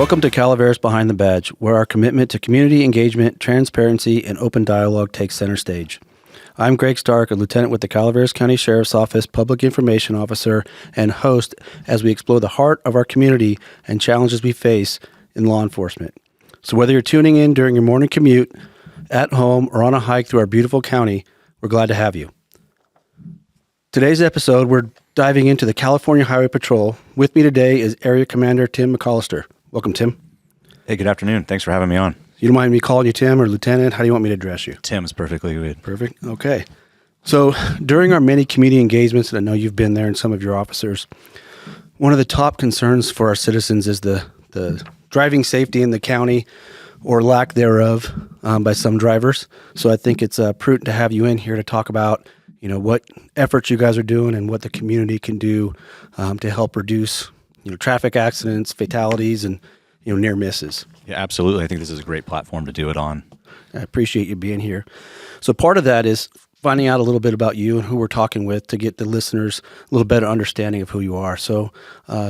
Welcome to Calaveras Behind the Badge, where our commitment to community engagement, transparency, and open dialogue takes center stage. I'm Greg Stark, a lieutenant with the Calaveras County Sheriff's Office Public Information Officer and host as we explore the heart of our community and challenges we face in law enforcement. So whether you're tuning in during your morning commute, at home, or on a hike through our beautiful county, we're glad to have you. Today's episode, we're diving into the California Highway Patrol. With me today is Area Commander Tim McCollister. Welcome, Tim. Hey, good afternoon. Thanks for having me on. You don't mind me calling you Tim or Lieutenant? How do you want me to address you? Tim is perfectly good. Perfect. Okay. So during our many community engagements, and I know you've been there and some of your officers, one of the top concerns for our citizens is the driving safety in the county or lack thereof by some drivers. So I think it's prudent to have you in here to talk about, what efforts you guys are doing and what the community can do to help reduce, traffic accidents, fatalities, and, near misses. Yeah, absolutely. I think this is a great platform to do it on. I appreciate you being here. So part of that is finding out a little bit about you and who we're talking with to get the listeners a little better understanding of who you are. So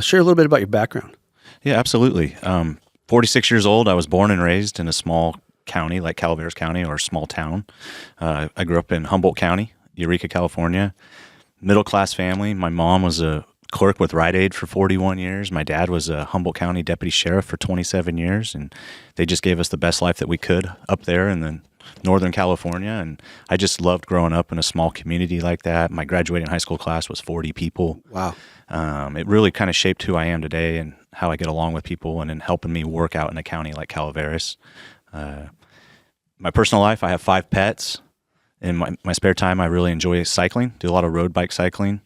share a little bit about your background. Yeah, absolutely. 46 years old. I was born and raised in a small county like Calaveras County or a small town. I grew up in Humboldt County, Eureka, California. Middle-class family. My mom was a clerk with Rite Aid for 41 years. My dad was a Humboldt County deputy sheriff for 27 years, and they just gave us the best life that we could up there in the Northern California, and I just loved growing up in a small community like that. My graduating high school class was 40 people. Wow. It really kind of shaped who I am today and how I get along with people and in helping me work out in a county like Calaveras. My personal life, I have 5 pets. In my spare time, I really enjoy cycling, do a lot of road bike cycling.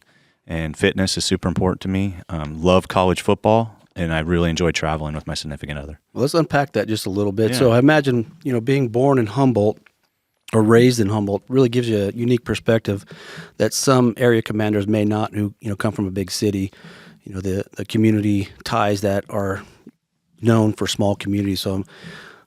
And fitness is super important to me. Love college football, and I really enjoy traveling with my significant other. Well, let's unpack that just a little bit. Yeah. So I imagine, being born in Humboldt or raised in Humboldt really gives you a unique perspective that some area commanders may not, who come from a big city. The community ties that are known for small communities. So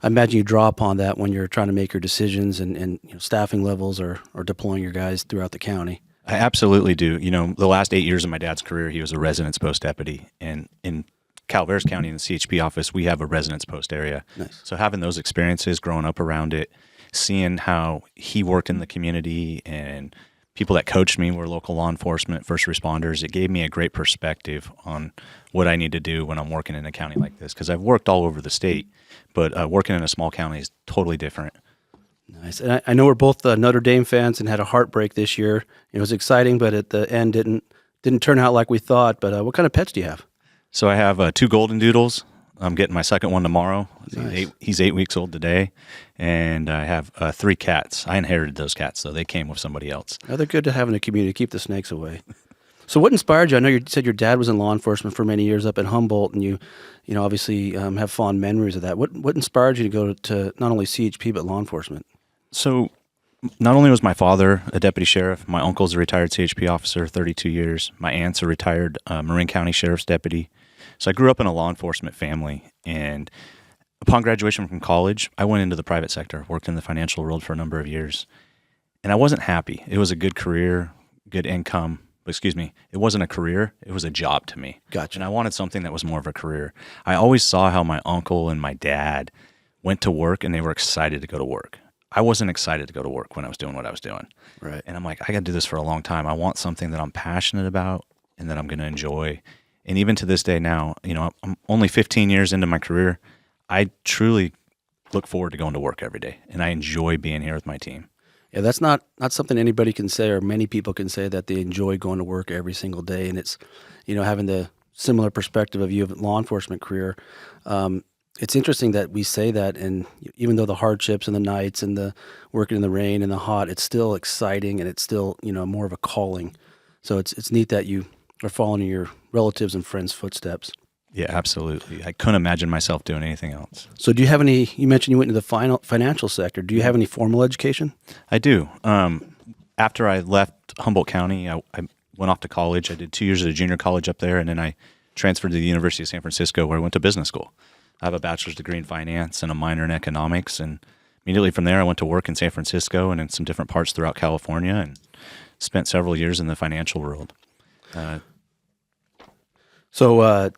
I imagine you draw upon that when you're trying to make your decisions and staffing levels or deploying your guys throughout the county. I absolutely do. The last 8 years of my dad's career, he was a residence post deputy. And in Calaveras County in the CHP office, we have a residence post area. Nice. So having those experiences, growing up around it, seeing how he worked in the community and people that coached me were local law enforcement, first responders, it gave me a great perspective on what I need to do when I'm working in a county like this. Because I've worked all over the state, but working in a small county is totally different. Nice. And I know we're both Notre Dame fans and had a heartbreak this year. It was exciting, but at the end didn't turn out like we thought. But what kind of pets do you have? So I have 2 golden doodles. I'm getting my second one tomorrow. Nice. He's 8 weeks old today. And I have 3 cats. I inherited those cats, so they came with somebody else. Oh, they're good to have in the community. Keep the snakes away. So what inspired you? I know you said your dad was in law enforcement for many years up in Humboldt, and you obviously have fond memories of that. What inspired you to go to not only CHP but law enforcement? So not only was my father a deputy sheriff, my uncle's a retired CHP officer, 32 years. My aunt's a retired Marin County Sheriff's deputy. So I grew up in a law enforcement family. And upon graduation from college, I went into the private sector, worked in the financial world for a number of years. And I wasn't happy. It was a good career, good income. It wasn't a career. It was a job to me. Gotcha. And I wanted something that was more of a career. I always saw how my uncle and my dad went to work and they were excited to go to work. I wasn't excited to go to work when I was doing what I was doing. Right. And I'm like, I got to do this for a long time. I want something that I'm passionate about and that I'm going to enjoy. And even to this day now, I'm only 15 years into my career. I truly look forward to going to work every day, and I enjoy being here with my team. Yeah, that's not something anybody can say, or many people can say that they enjoy going to work every single day. And it's, having the similar perspective of you of law enforcement career. It's interesting that we say that, and even though the hardships and the nights and the working in the rain and the hot, it's still exciting and it's still, more of a calling. So it's neat that you are following in your relatives and friends' footsteps. Yeah, absolutely. I couldn't imagine myself doing anything else. So do you have any, you mentioned you went into the financial sector. Do you have any formal education? I do. After I left Humboldt County, I went off to college. I did 2 years at a junior college up there, and then I transferred to the University of San Francisco, where I went to business school. I have a bachelor's degree in finance and a minor in economics, and immediately from there I went to work in San Francisco and in some different parts throughout California and spent several years in the financial world. So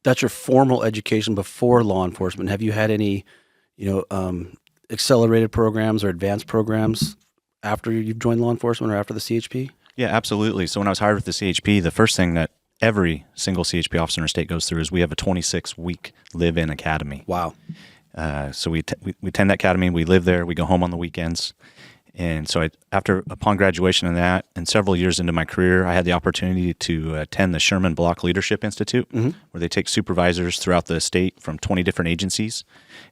that's your formal education before law enforcement. Have you had any, accelerated programs or advanced programs after you've joined law enforcement or after the CHP? Yeah, absolutely. So when I was hired with the CHP, the first thing that every single CHP officer in our state goes through is we have a 26-week live-in academy. Wow. So we attend that academy. We live there. We go home on the weekends. And so upon graduation of that and several years into my career, I had the opportunity to attend the Sherman Block Leadership Institute, where they take supervisors throughout the state from 20 different agencies.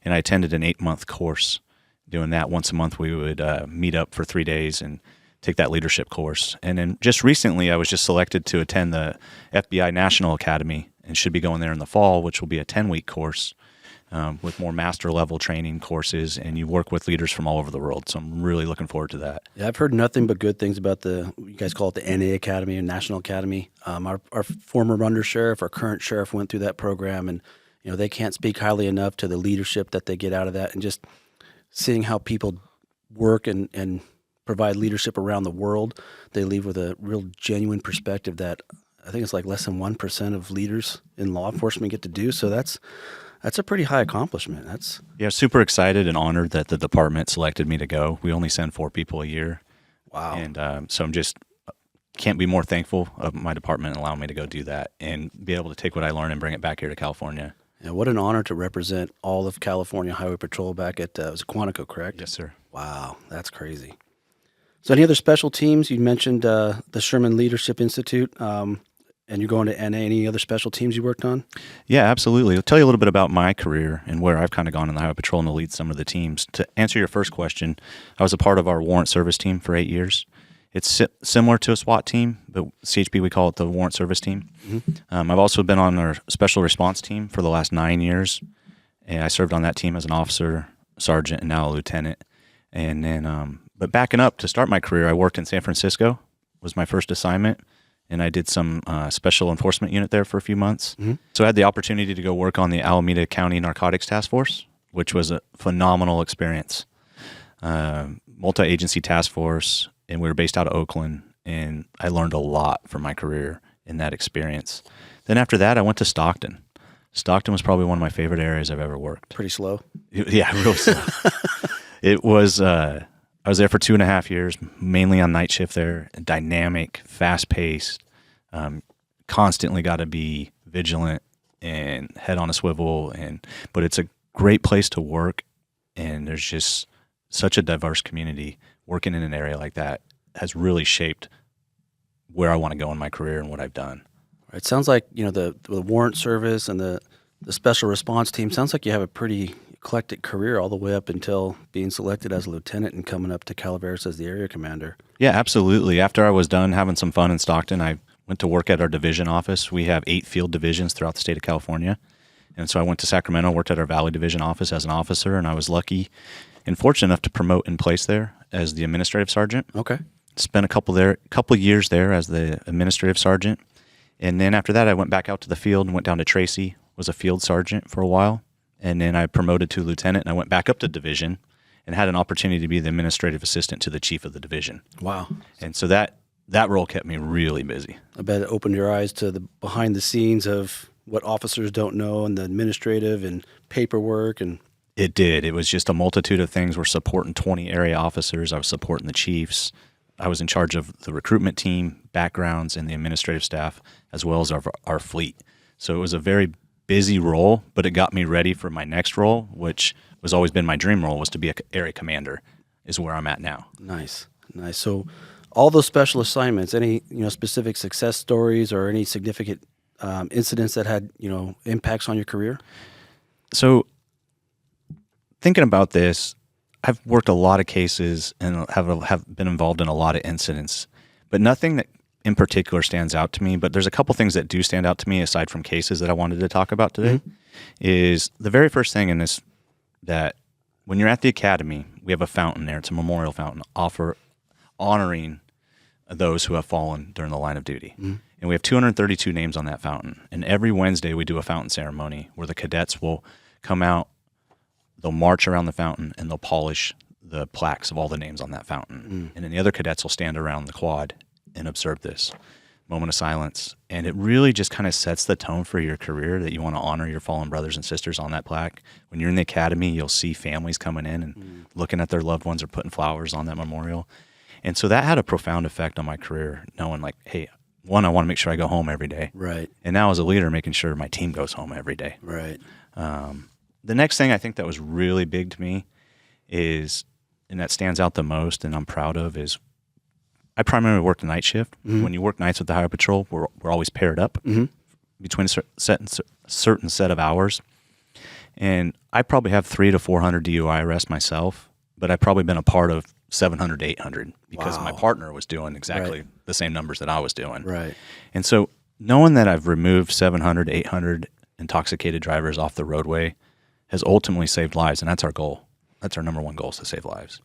And I attended an 8-month course. Doing that once a month, we would meet up for 3 days and take that leadership course. And then just recently, I was just selected to attend the FBI National Academy and should be going there in the fall, which will be a 10-week course. With more master level training courses, and you work with leaders from all over the world. So I'm really looking forward to that. Yeah, I've heard nothing but good things about you guys call it the NA Academy and National Academy. Our former under sheriff, our current sheriff went through that program, and they can't speak highly enough to the leadership that they get out of that, and just seeing how people work and provide leadership around the world. They leave with a real genuine perspective that I think it's like less than 1% of leaders in law enforcement get to do. So that's a pretty high accomplishment. Super excited and honored that the department selected me to go. We only send 4 people a year. Wow. And so I'm just can't be more thankful of my department allowing me to go do that and be able to take what I learned and bring it back here to California. Yeah, what an honor to represent all of California Highway Patrol back at it was Quantico, correct? Yes, sir. Wow, that's crazy. So any other special teams? You mentioned the Sherman Leadership Institute. And you're going to NA. Any other special teams you worked on? Yeah, absolutely. I'll tell you a little bit about my career and where I've kind of gone in the Highway Patrol and to lead some of the teams. To answer your first question, I was a part of our warrant service team for 8 years. It's similar to a SWAT team, but CHP, we call it the warrant service team. I've also been on our special response team for the last 9 years, and I served on that team as an officer, sergeant, and now a lieutenant. And then, but backing up to start my career, I worked in San Francisco, was my first assignment. And I did some special enforcement unit there for a few months. So I had the opportunity to go work on the Alameda County Narcotics Task Force, which was a phenomenal experience. Multi-agency task force, and we were based out of Oakland, and I learned a lot from my career in that experience. Then after that, I went to Stockton. Stockton was probably one of my favorite areas I've ever worked. Pretty slow? Yeah, real slow. It was... I was there for 2.5 years, mainly on night shift there. Dynamic, fast-paced, constantly got to be vigilant and head on a swivel. But it's a great place to work, and there's just such a diverse community. Working in an area like that has really shaped where I want to go in my career and what I've done. It sounds like the warrant service and the special response team. Sounds like you have a pretty eclectic career all the way up until being selected as a lieutenant and coming up to Calaveras as the area commander. Yeah, absolutely. After I was done having some fun in Stockton, I went to work at our division office. We have 8 field divisions throughout the state of California. And so I went to Sacramento, worked at our Valley Division office as an officer, and I was lucky and fortunate enough to promote in place there as the administrative sergeant. Okay. Spent a couple years there as the administrative sergeant. And then after that, I went back out to the field and went down to Tracy, was a field sergeant for a while. And then I promoted to lieutenant, and I went back up to division and had an opportunity to be the administrative assistant to the chief of the division. Wow. And so that role kept me really busy. I bet it opened your eyes to the behind the scenes of what officers don't know and the administrative and paperwork. And it did. It was just a multitude of things. We're supporting 20 area officers. I was supporting the chiefs. I was in charge of the recruitment team, backgrounds, and the administrative staff, as well as our fleet. So it was a very busy role, but it got me ready for my next role, which was always been my dream role, was to be an area commander, is where I'm at now. Nice. So all those special assignments, any specific success stories or any significant incidents that had impacts on your career? So thinking about this, I've worked a lot of cases and have been involved in a lot of incidents, but nothing that in particular stands out to me. But there's a couple things that do stand out to me aside from cases that I wanted to talk about today. Is the very first thing in this, that when you're at the academy, we have a fountain there. It's a memorial fountain honoring those who have fallen during the line of duty. And we have 232 names on that fountain. And every Wednesday we do a fountain ceremony where the cadets will come out, they'll march around the fountain, and they'll polish the plaques of all the names on that fountain. And then the other cadets will stand around the quad and observe this. moment of silence. And it really just kind of sets the tone for your career that you want to honor your fallen brothers and sisters on that plaque. When you're in the academy, you'll see families coming in and looking at their loved ones or putting flowers on that memorial. And so that had a profound effect on my career, knowing like, hey, one, I want to make sure I go home every day. Right. And now as a leader, making sure my team goes home every day. Right. The next thing I think that was really big to me is, and that stands out the most and I'm proud of, is I primarily worked a night shift. When you work nights with the Highway Patrol, we're always paired up between a certain set of hours. And I probably have 300 to 400 DUI arrests myself, but I've probably been a part of 700 to 800 because my partner was doing exactly the same numbers that I was doing. Right. And so knowing that I've removed 700 to 800 intoxicated drivers off the roadway has ultimately saved lives, and that's our goal. That's our number one goal, is to save lives.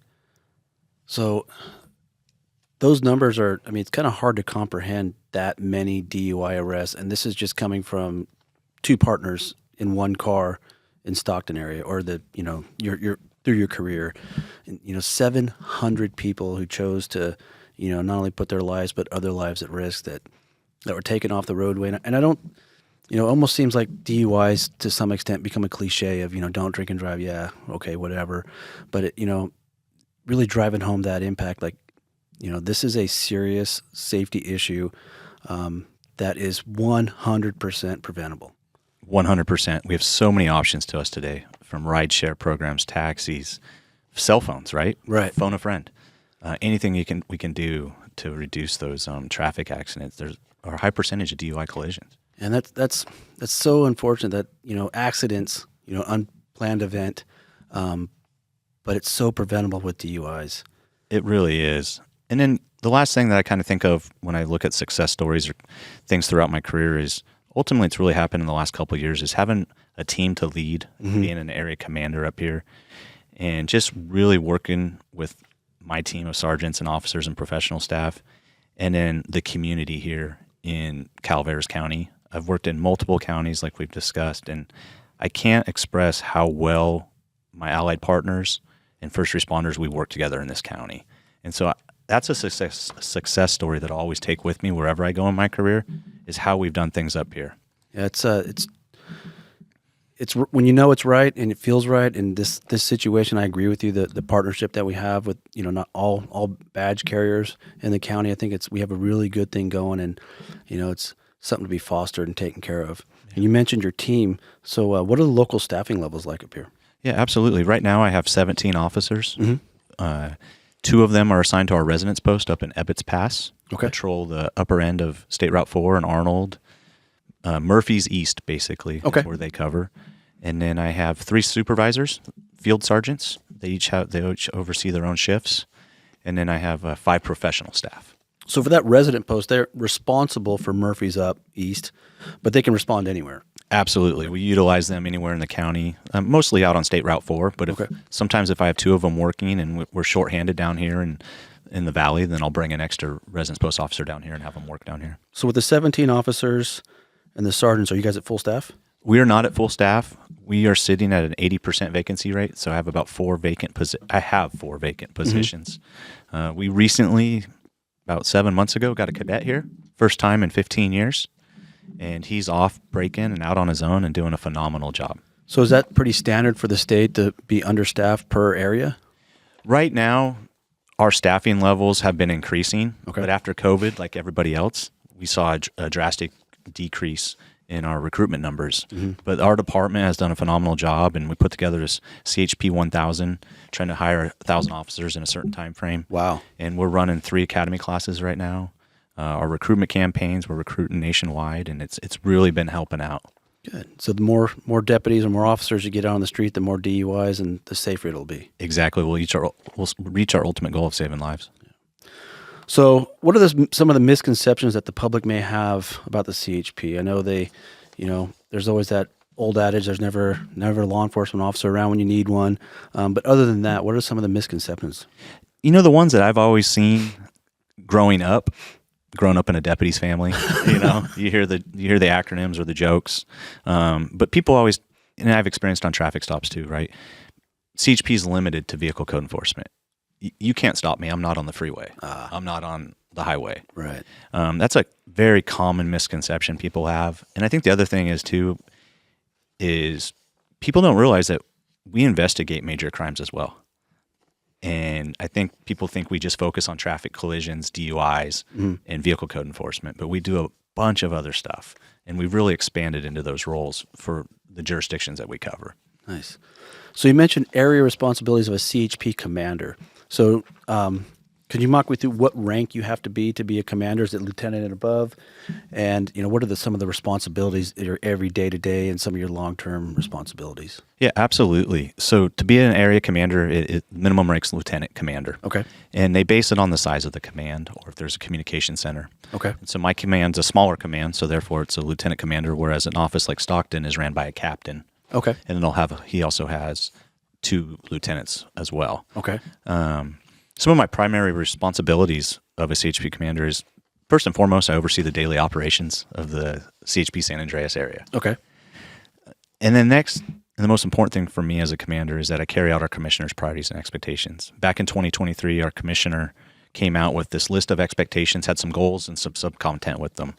So those numbers are, I mean, it's kind of hard to comprehend that many DUI arrests, and this is just coming from two partners in one car in Stockton area, or your through your career, and, 700 people who chose to, not only put their lives but other lives at risk that were taken off the roadway. And I don't, it almost seems like DUIs to some extent become a cliche of, don't drink and drive. Yeah, okay, whatever. But it, really driving home that impact, like, this is a serious safety issue that is 100% preventable. 100%. We have so many options to us today, from rideshare programs, taxis, cell phones, right? Right. Phone a friend. Anything we can do to reduce those traffic accidents. There's a high percentage of DUI collisions. And that's so unfortunate that, accidents, unplanned event, but it's so preventable with DUIs. It really is. And then the last thing that I kind of think of when I look at success stories or things throughout my career is ultimately it's really happened in the last couple of years is having a team to lead, being an area commander up here, and just really working with my team of sergeants and officers and professional staff, and then the community here in Calaveras County. I've worked in multiple counties like we've discussed, and I can't express how well my allied partners and first responders, we work together in this county. And so that's a success story that I always take with me wherever I go in my career, is how we've done things up here. Yeah, it's when it's right and it feels right in this situation. I agree with you. The partnership that we have with not all badge carriers in the county, I think we have a really good thing going, and it's something to be fostered and taken care of. Yeah. And you mentioned your team. So what are the local staffing levels like up here? Yeah, absolutely. Right now I have 17 officers. 2 of them are assigned to our residence post up in Ebbets Pass. Okay. Patrol the upper end of State Route 4 in Arnold. Murphy's East, basically, is where they cover. And then I have 3 supervisors, field sergeants. They each oversee their own shifts. And then I have 5 professional staff. So for that resident post, they're responsible for Murphy's up east, but they can respond anywhere. Absolutely. We utilize them anywhere in the county, mostly out on State Route 4. But sometimes if I have 2 of them working and we're shorthanded down here and in the valley, then I'll bring an extra residence post officer down here and have them work down here. So with the 17 officers and the sergeants, are you guys at full staff? We are not at full staff. We are sitting at an 80% vacancy rate, so I have about 4 vacant positions. We recently, about 7 months ago, got a cadet here, first time in 15 years, and he's off breaking and out on his own and doing a phenomenal job. So is that pretty standard for the state to be understaffed per area? Right now, our staffing levels have been increasing, but after COVID, like everybody else, we saw a drastic decrease in our recruitment numbers. But our department has done a phenomenal job, and we put together this CHP 1000, trying to hire 1,000 officers in a certain time frame. Wow. And we're running 3 academy classes right now. Our recruitment campaigns, we're recruiting nationwide, and it's really been helping out. Good. So the more deputies or more officers you get out on the street, the more DUIs and the safer it'll be. Exactly. We'll reach our ultimate goal of saving lives. So what are some of the misconceptions that the public may have about the CHP? I know there's always that old adage, there's never a law enforcement officer around when you need one. But other than that, what are some of the misconceptions? The ones that I've always seen growing up in a deputy's family, you hear the acronyms or the jokes. But people always, and I've experienced on traffic stops too, right? CHP is limited to vehicle code enforcement. You can't stop me. I'm not on the freeway. I'm not on the highway. Right. That's a very common misconception people have. And I think the other thing is too, is people don't realize that we investigate major crimes as well. And I think people think we just focus on traffic collisions, DUIs, and vehicle code enforcement, but we do a bunch of other stuff. And we've really expanded into those roles for the jurisdictions that we cover. Nice. So you mentioned area responsibilities of a CHP commander. So could you walk me through what rank you have to be a commander? Is it lieutenant and above? And what are some of the responsibilities that are every day to day and some of your long-term responsibilities? Yeah, absolutely. So to be an area commander, minimum rank's lieutenant commander. Okay. And they base it on the size of the command or if there's a communication center. Okay. And so my command's a smaller command, so therefore it's a lieutenant commander, whereas an office like Stockton is ran by a captain. Okay. And he also has 2 lieutenants as well. Okay. Some of my primary responsibilities of a CHP commander is, first and foremost, I oversee the daily operations of the CHP San Andreas area. Okay. And then next, and the most important thing for me as a commander is that I carry out our commissioner's priorities and expectations. Back in 2023, our commissioner came out with this list of expectations, had some goals and some sub-content with them.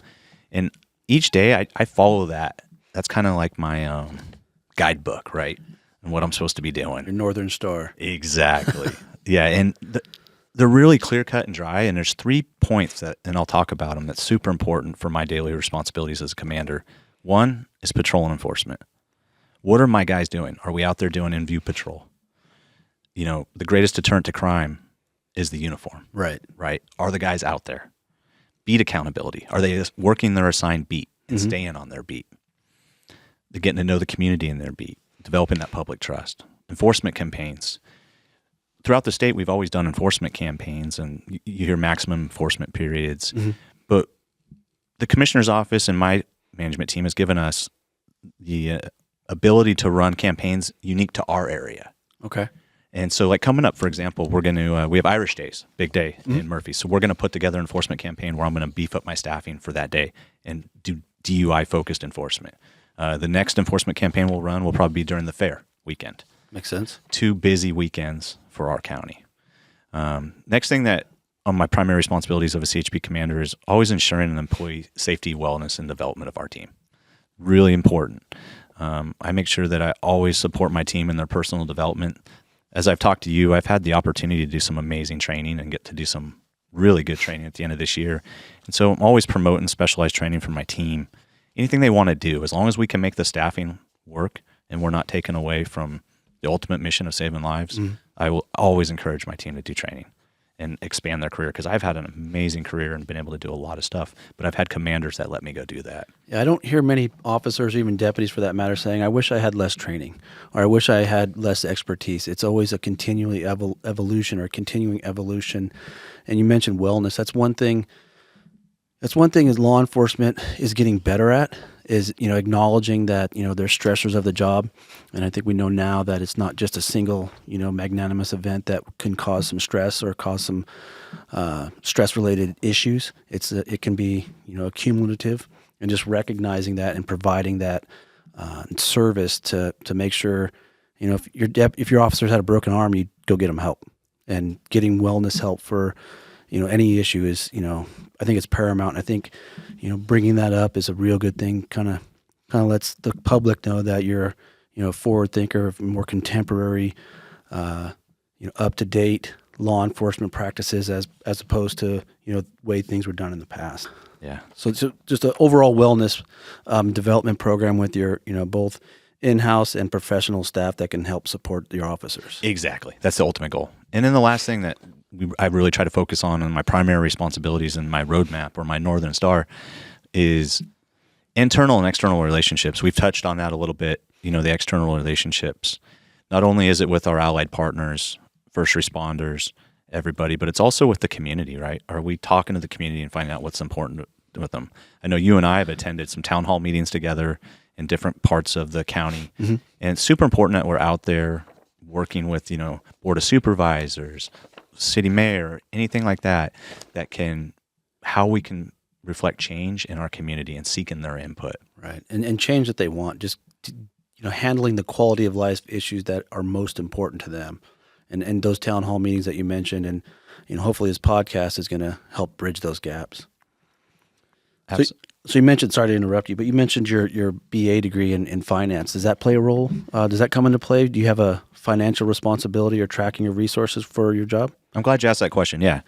And each day I follow that. That's kind of like my guidebook, right? And what I'm supposed to be doing. Your Northern Star. Exactly. Yeah, and they're really clear-cut and dry, and there's 3 points and I'll talk about them, that's super important for my daily responsibilities as a commander. One is patrol and enforcement. What are my guys doing? Are we out there doing in-view patrol? The greatest deterrent to crime is the uniform. Right. Right? Are the guys out there? Beat accountability. Are they working their assigned beat and staying on their beat? They're getting to know the community in their beat, developing that public trust. Enforcement campaigns. Throughout the state, we've always done enforcement campaigns, and you hear maximum enforcement periods. But the commissioner's office and my management team has given us the ability to run campaigns unique to our area. Okay. And so, like coming up, for example, we're going to we have Irish Days, big day in Murphy. So we're going to put together an enforcement campaign where I'm going to beef up my staffing for that day and do DUI-focused enforcement. The next enforcement campaign we'll run will probably be during the fair weekend. Makes sense. 2 busy weekends for our county. Next thing that on my primary responsibilities of a CHP commander is always ensuring an employee safety, wellness, and development of our team. Really important. I make sure that I always support my team in their personal development. As I've talked to you, I've had the opportunity to do some amazing training and get to do some really good training at the end of this year. And so I'm always promoting specialized training for my team. Anything they want to do, as long as we can make the staffing work and we're not taken away from the ultimate mission of saving lives, I will always encourage my team to do training and expand their career, because I've had an amazing career and been able to do a lot of stuff, but I've had commanders that let me go do that. Yeah, I don't hear many officers, or even deputies for that matter, saying, I wish I had less training, or I wish I had less expertise. It's always a continually evolution or continuing evolution. And you mentioned wellness. That's one thing as law enforcement is getting better at, is acknowledging that there's stressors of the job, and I think we know now that it's not just a single magnanimous event that can cause some stress or cause some stress related issues. It can be cumulative, and just recognizing that and providing that service to make sure if your officers had a broken arm, you go get them help, and getting wellness help for any issue is I think it's paramount. I think bringing that up is a real good thing. Kind of lets the public know that you're a forward thinker, more contemporary, up to date law enforcement practices as opposed to the way things were done in the past. Yeah. So it's just an overall wellness development program with your both in-house and professional staff that can help support your officers. Exactly. That's the ultimate goal. And then the last thing that I really try to focus on my primary responsibilities and my roadmap, or my Northern Star, is internal and external relationships. We've touched on that a little bit, the external relationships. Not only is it with our allied partners, first responders, everybody, but it's also with the community, right? Are we talking to the community and finding out what's important with them? I know you and I have attended some town hall meetings together in different parts of the county, and it's super important that we're out there working with, board of supervisors, city mayor, anything like that how we can reflect change in our community and seeking their input. Right. And change that they want, just handling the quality of life issues that are most important to them. And those town hall meetings that you mentioned, and hopefully this podcast is going to help bridge those gaps. Abs- So you mentioned, sorry to interrupt you, but you mentioned your BA degree in finance. Does that play a role? Does that come into play? Do you have a financial responsibility or tracking of resources for your job? I'm glad you asked that question. Yeah.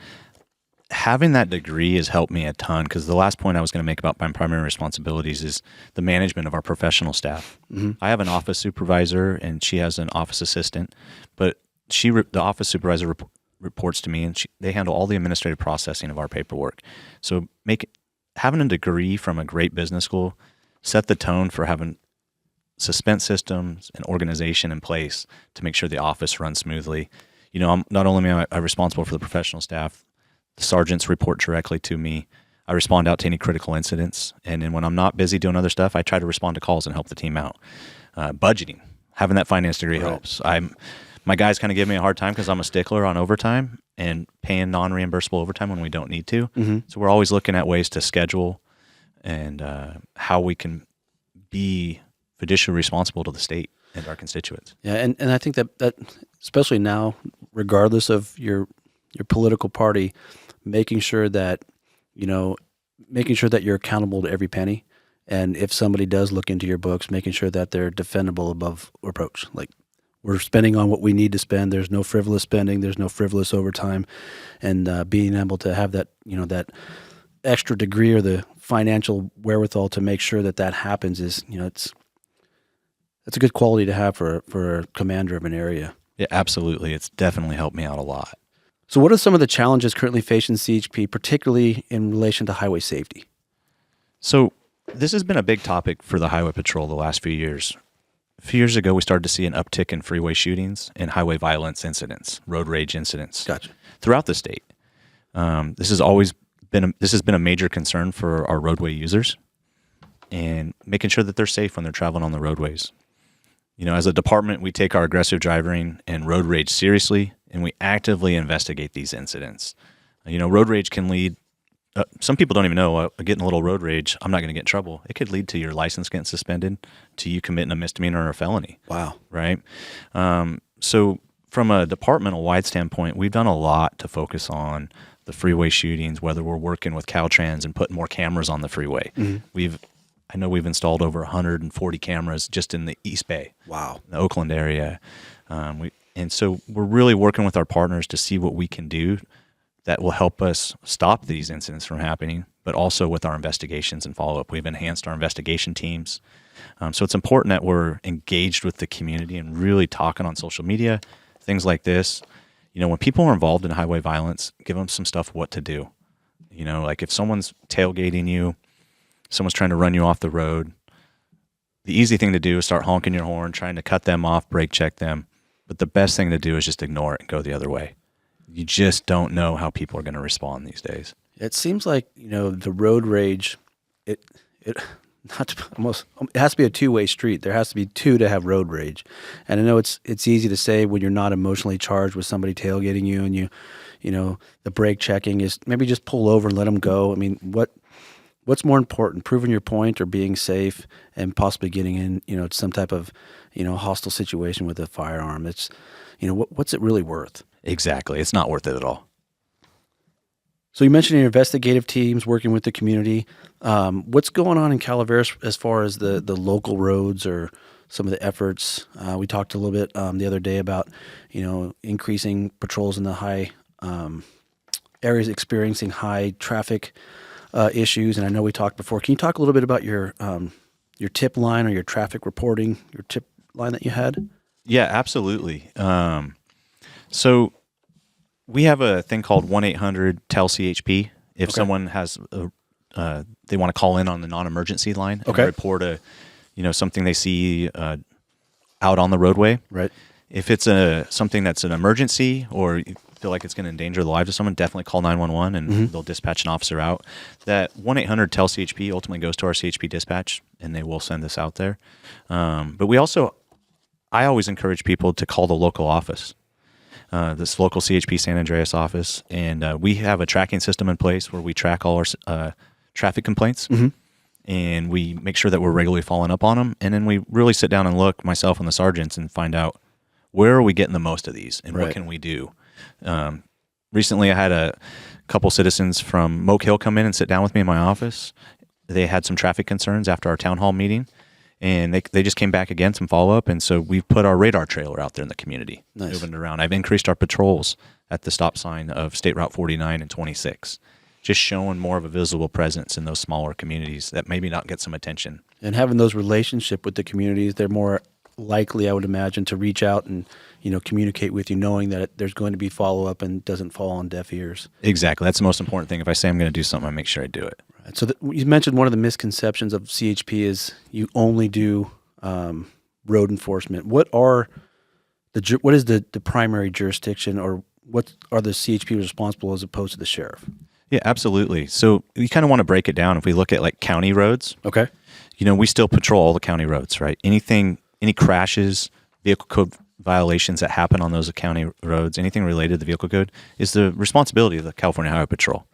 Having that degree has helped me a ton, because the last point I was going to make about my primary responsibilities is the management of our professional staff. Mm-hmm. I have an office supervisor and she has an office assistant, but the office supervisor reports to me, and they handle all the administrative processing of our paperwork. So having a degree from a great business school set the tone for having suspense systems and organization in place to make sure the office runs smoothly. I'm not only am I responsible for the professional staff, the sergeants report directly to me. I respond out to any critical incidents. And then when I'm not busy doing other stuff, I try to respond to calls and help the team out. Budgeting, having that finance degree helps. My guys kind of give me a hard time because I'm a stickler on overtime and paying non-reimbursable overtime when we don't need to. Mm-hmm. So we're always looking at ways to schedule and how we can be fiduciary responsible to the state and our constituents. Yeah, and I think that especially now, regardless of your political party, making sure that you're accountable to every penny, and if somebody does look into your books, making sure that they're defendable above reproach. Like, we're spending on what we need to spend. There's no frivolous spending. There's no frivolous overtime, and being able to have that that extra degree or the financial wherewithal to make sure that happens is it's a good quality to have for a commander of an area. Yeah, absolutely. It's definitely helped me out a lot. So what are some of the challenges currently facing CHP, particularly in relation to highway safety? So this has been a big topic for the Highway Patrol the last few years. A few years ago, we started to see an uptick in freeway shootings and highway violence incidents, road rage incidents throughout the state. This has been a major concern for our roadway users and making sure that they're safe when they're traveling on the roadways. As a department, we take our aggressive driving and road rage seriously, and we actively investigate these incidents. Road rage can lead, some people don't even know, getting a little road rage, I'm not going to get in trouble. It could lead to your license getting suspended, to you committing a misdemeanor or a felony. Wow. Right? So from a departmental-wide standpoint, we've done a lot to focus on the freeway shootings, whether we're working with Caltrans and putting more cameras on the freeway. Mm-hmm. I know we've installed over 140 cameras just in the East Bay. Wow. The Oakland area. And so we're really working with our partners to see what we can do that will help us stop these incidents from happening, but also with our investigations and follow-up. We've enhanced our investigation teams. So it's important that we're engaged with the community and really talking on social media, things like this. When people are involved in highway violence, give them some stuff what to do. Like if someone's tailgating you, someone's trying to run you off the road, the easy thing to do is start honking your horn, trying to cut them off, brake check them. But the best thing to do is just ignore it and go the other way. You just don't know how people are going to respond these days. It seems like, the road rage, it has to be a two-way street. There has to be two to have road rage. And I know it's easy to say when you're not emotionally charged with somebody tailgating you and the brake checking is maybe just pull over and let them go. I mean, what's more important, proving your point or being safe and possibly getting in, some type of, hostile situation with a firearm? It's, what's it really worth? Exactly. It's not worth it at all. So you mentioned your investigative teams working with the community. What's going on in Calaveras as far as the local roads or some of the efforts? We talked a little bit the other day about, increasing patrols in the high areas experiencing high traffic issues. And I know we talked before. Can you talk a little bit about your tip line or your traffic reporting, your tip line that you had? Yeah, absolutely. So we have a thing called 1-800-TEL-CHP. If someone has they want to call in on the non-emergency line and report something they see out on the roadway. Right. If it's something that's an emergency or you feel like it's going to endanger the lives of someone, definitely call 911 and they'll dispatch an officer out. That 1-800-TEL-CHP ultimately goes to our CHP dispatch and they will send us out there. But I always encourage people to call the local office. This local CHP San Andreas office, and we have a tracking system in place where we track all our traffic complaints, and we make sure that we're regularly following up on them, and then we really sit down and look, myself and the sergeants, and find out where are we getting the most of these, and what can we do. recently I had a couple citizens from Moke Hill come in and sit down with me in my office. They had some traffic concerns after our town hall meeting, and they just came back again, some follow-up, and so we've put our radar trailer out there in the community, moving around. I've increased our patrols at the stop sign of State Route 49 and 26, just showing more of a visible presence in those smaller communities that maybe not get some attention. And having those relationship with the communities, they're more likely, I would imagine, to reach out and communicate with you, knowing that there's going to be follow-up and doesn't fall on deaf ears. Exactly. That's the most important thing. If I say I'm going to do something, I make sure I do it. Right. So you mentioned one of the misconceptions of CHP is you only do road enforcement. What is the primary jurisdiction, or what are the CHP responsible as opposed to the sheriff? Yeah, absolutely. So we kind of want to break it down. If we look at like county roads, okay, we still patrol all the county roads, right? Any crashes, vehicle code violations that happen on those county roads, anything related to the vehicle code is the responsibility of the California Highway Patrol.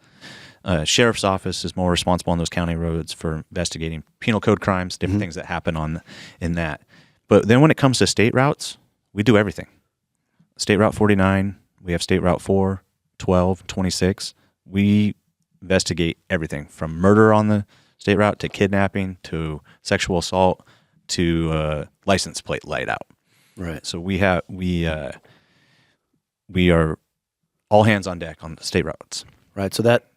Sheriff's office is more responsible on those county roads for investigating penal code crimes, different things that happen in that. But then when it comes to state routes, we do everything. State Route 49, we have State Route 4, 12, 26. We investigate everything from murder on the state route to kidnapping to sexual assault to license plate light out. Right. So we are all hands on deck on the state routes. Right. So that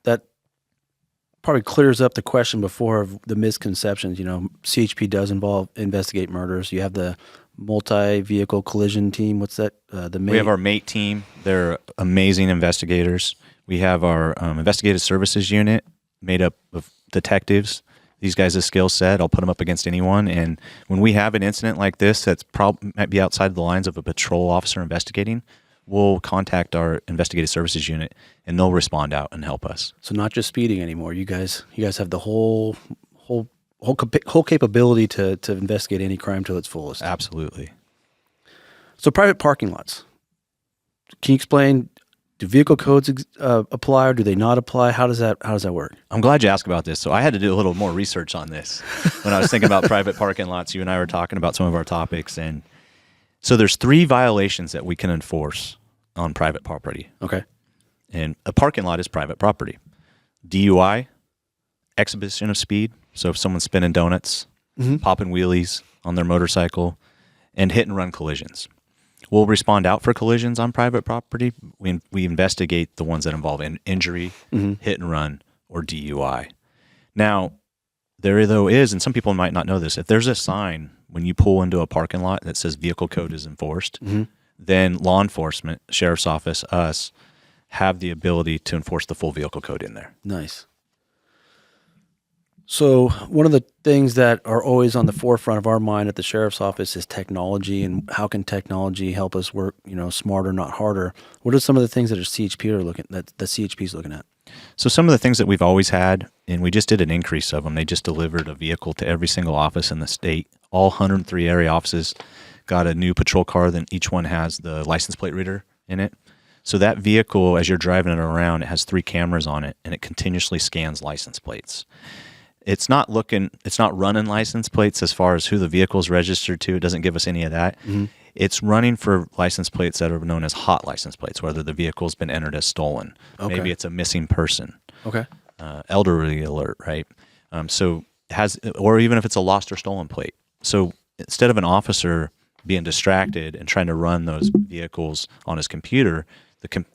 probably clears up the question before of the misconceptions. CHP does investigate murders. You have the multi-vehicle collision team. What's that? We have our MATE team. They're amazing investigators. We have our investigative services unit made up of detectives. These guys' skill set, I'll put them up against anyone. And when we have an incident like this that's might be outside the lines of a patrol officer investigating, we'll contact our investigative services unit, and they'll respond out and help us. So not just speeding anymore. You guys have the whole capability to investigate any crime to its fullest. Absolutely. So private parking lots. Can you explain? Do vehicle codes apply, or do they not apply? How does that work? I'm glad you asked about this. So I had to do a little more research on this when I was thinking about private parking lots. You and I were talking about some of our topics, and so there's 3 violations that we can enforce on private property. Okay. And a parking lot is private property. DUI, exhibition of speed. So if someone's spinning donuts, popping wheelies on their motorcycle, and hit and run collisions. We'll respond out for collisions on private property. We investigate the ones that involve injury, hit and run, or DUI. Now, there though is, and some people might not know this, if there's a sign when you pull into a parking lot that says vehicle code is enforced, then law enforcement, sheriff's office, us, have the ability to enforce the full vehicle code in there. Nice. So one of the things that are always on the forefront of our mind at the sheriff's office is technology, and how can technology help us work, smarter, not harder. What are some of the things that the CHP is looking at? So some of the things that we've always had, and we just did an increase of them. They just delivered a vehicle to every single office in the state. All 103 area offices got a new patrol car. Then each one has the license plate reader in it. So that vehicle, as you're driving it around, it has 3 cameras on it, and it continuously scans license plates. It's not running license plates as far as who the vehicle is registered to. It doesn't give us any of that. It's running for license plates that are known as hot license plates, whether the vehicle's been entered as stolen. Okay. Maybe it's a missing person. Okay. Elderly alert, right? Or even if it's a lost or stolen plate. So instead of an officer being distracted and trying to run those vehicles on his computer,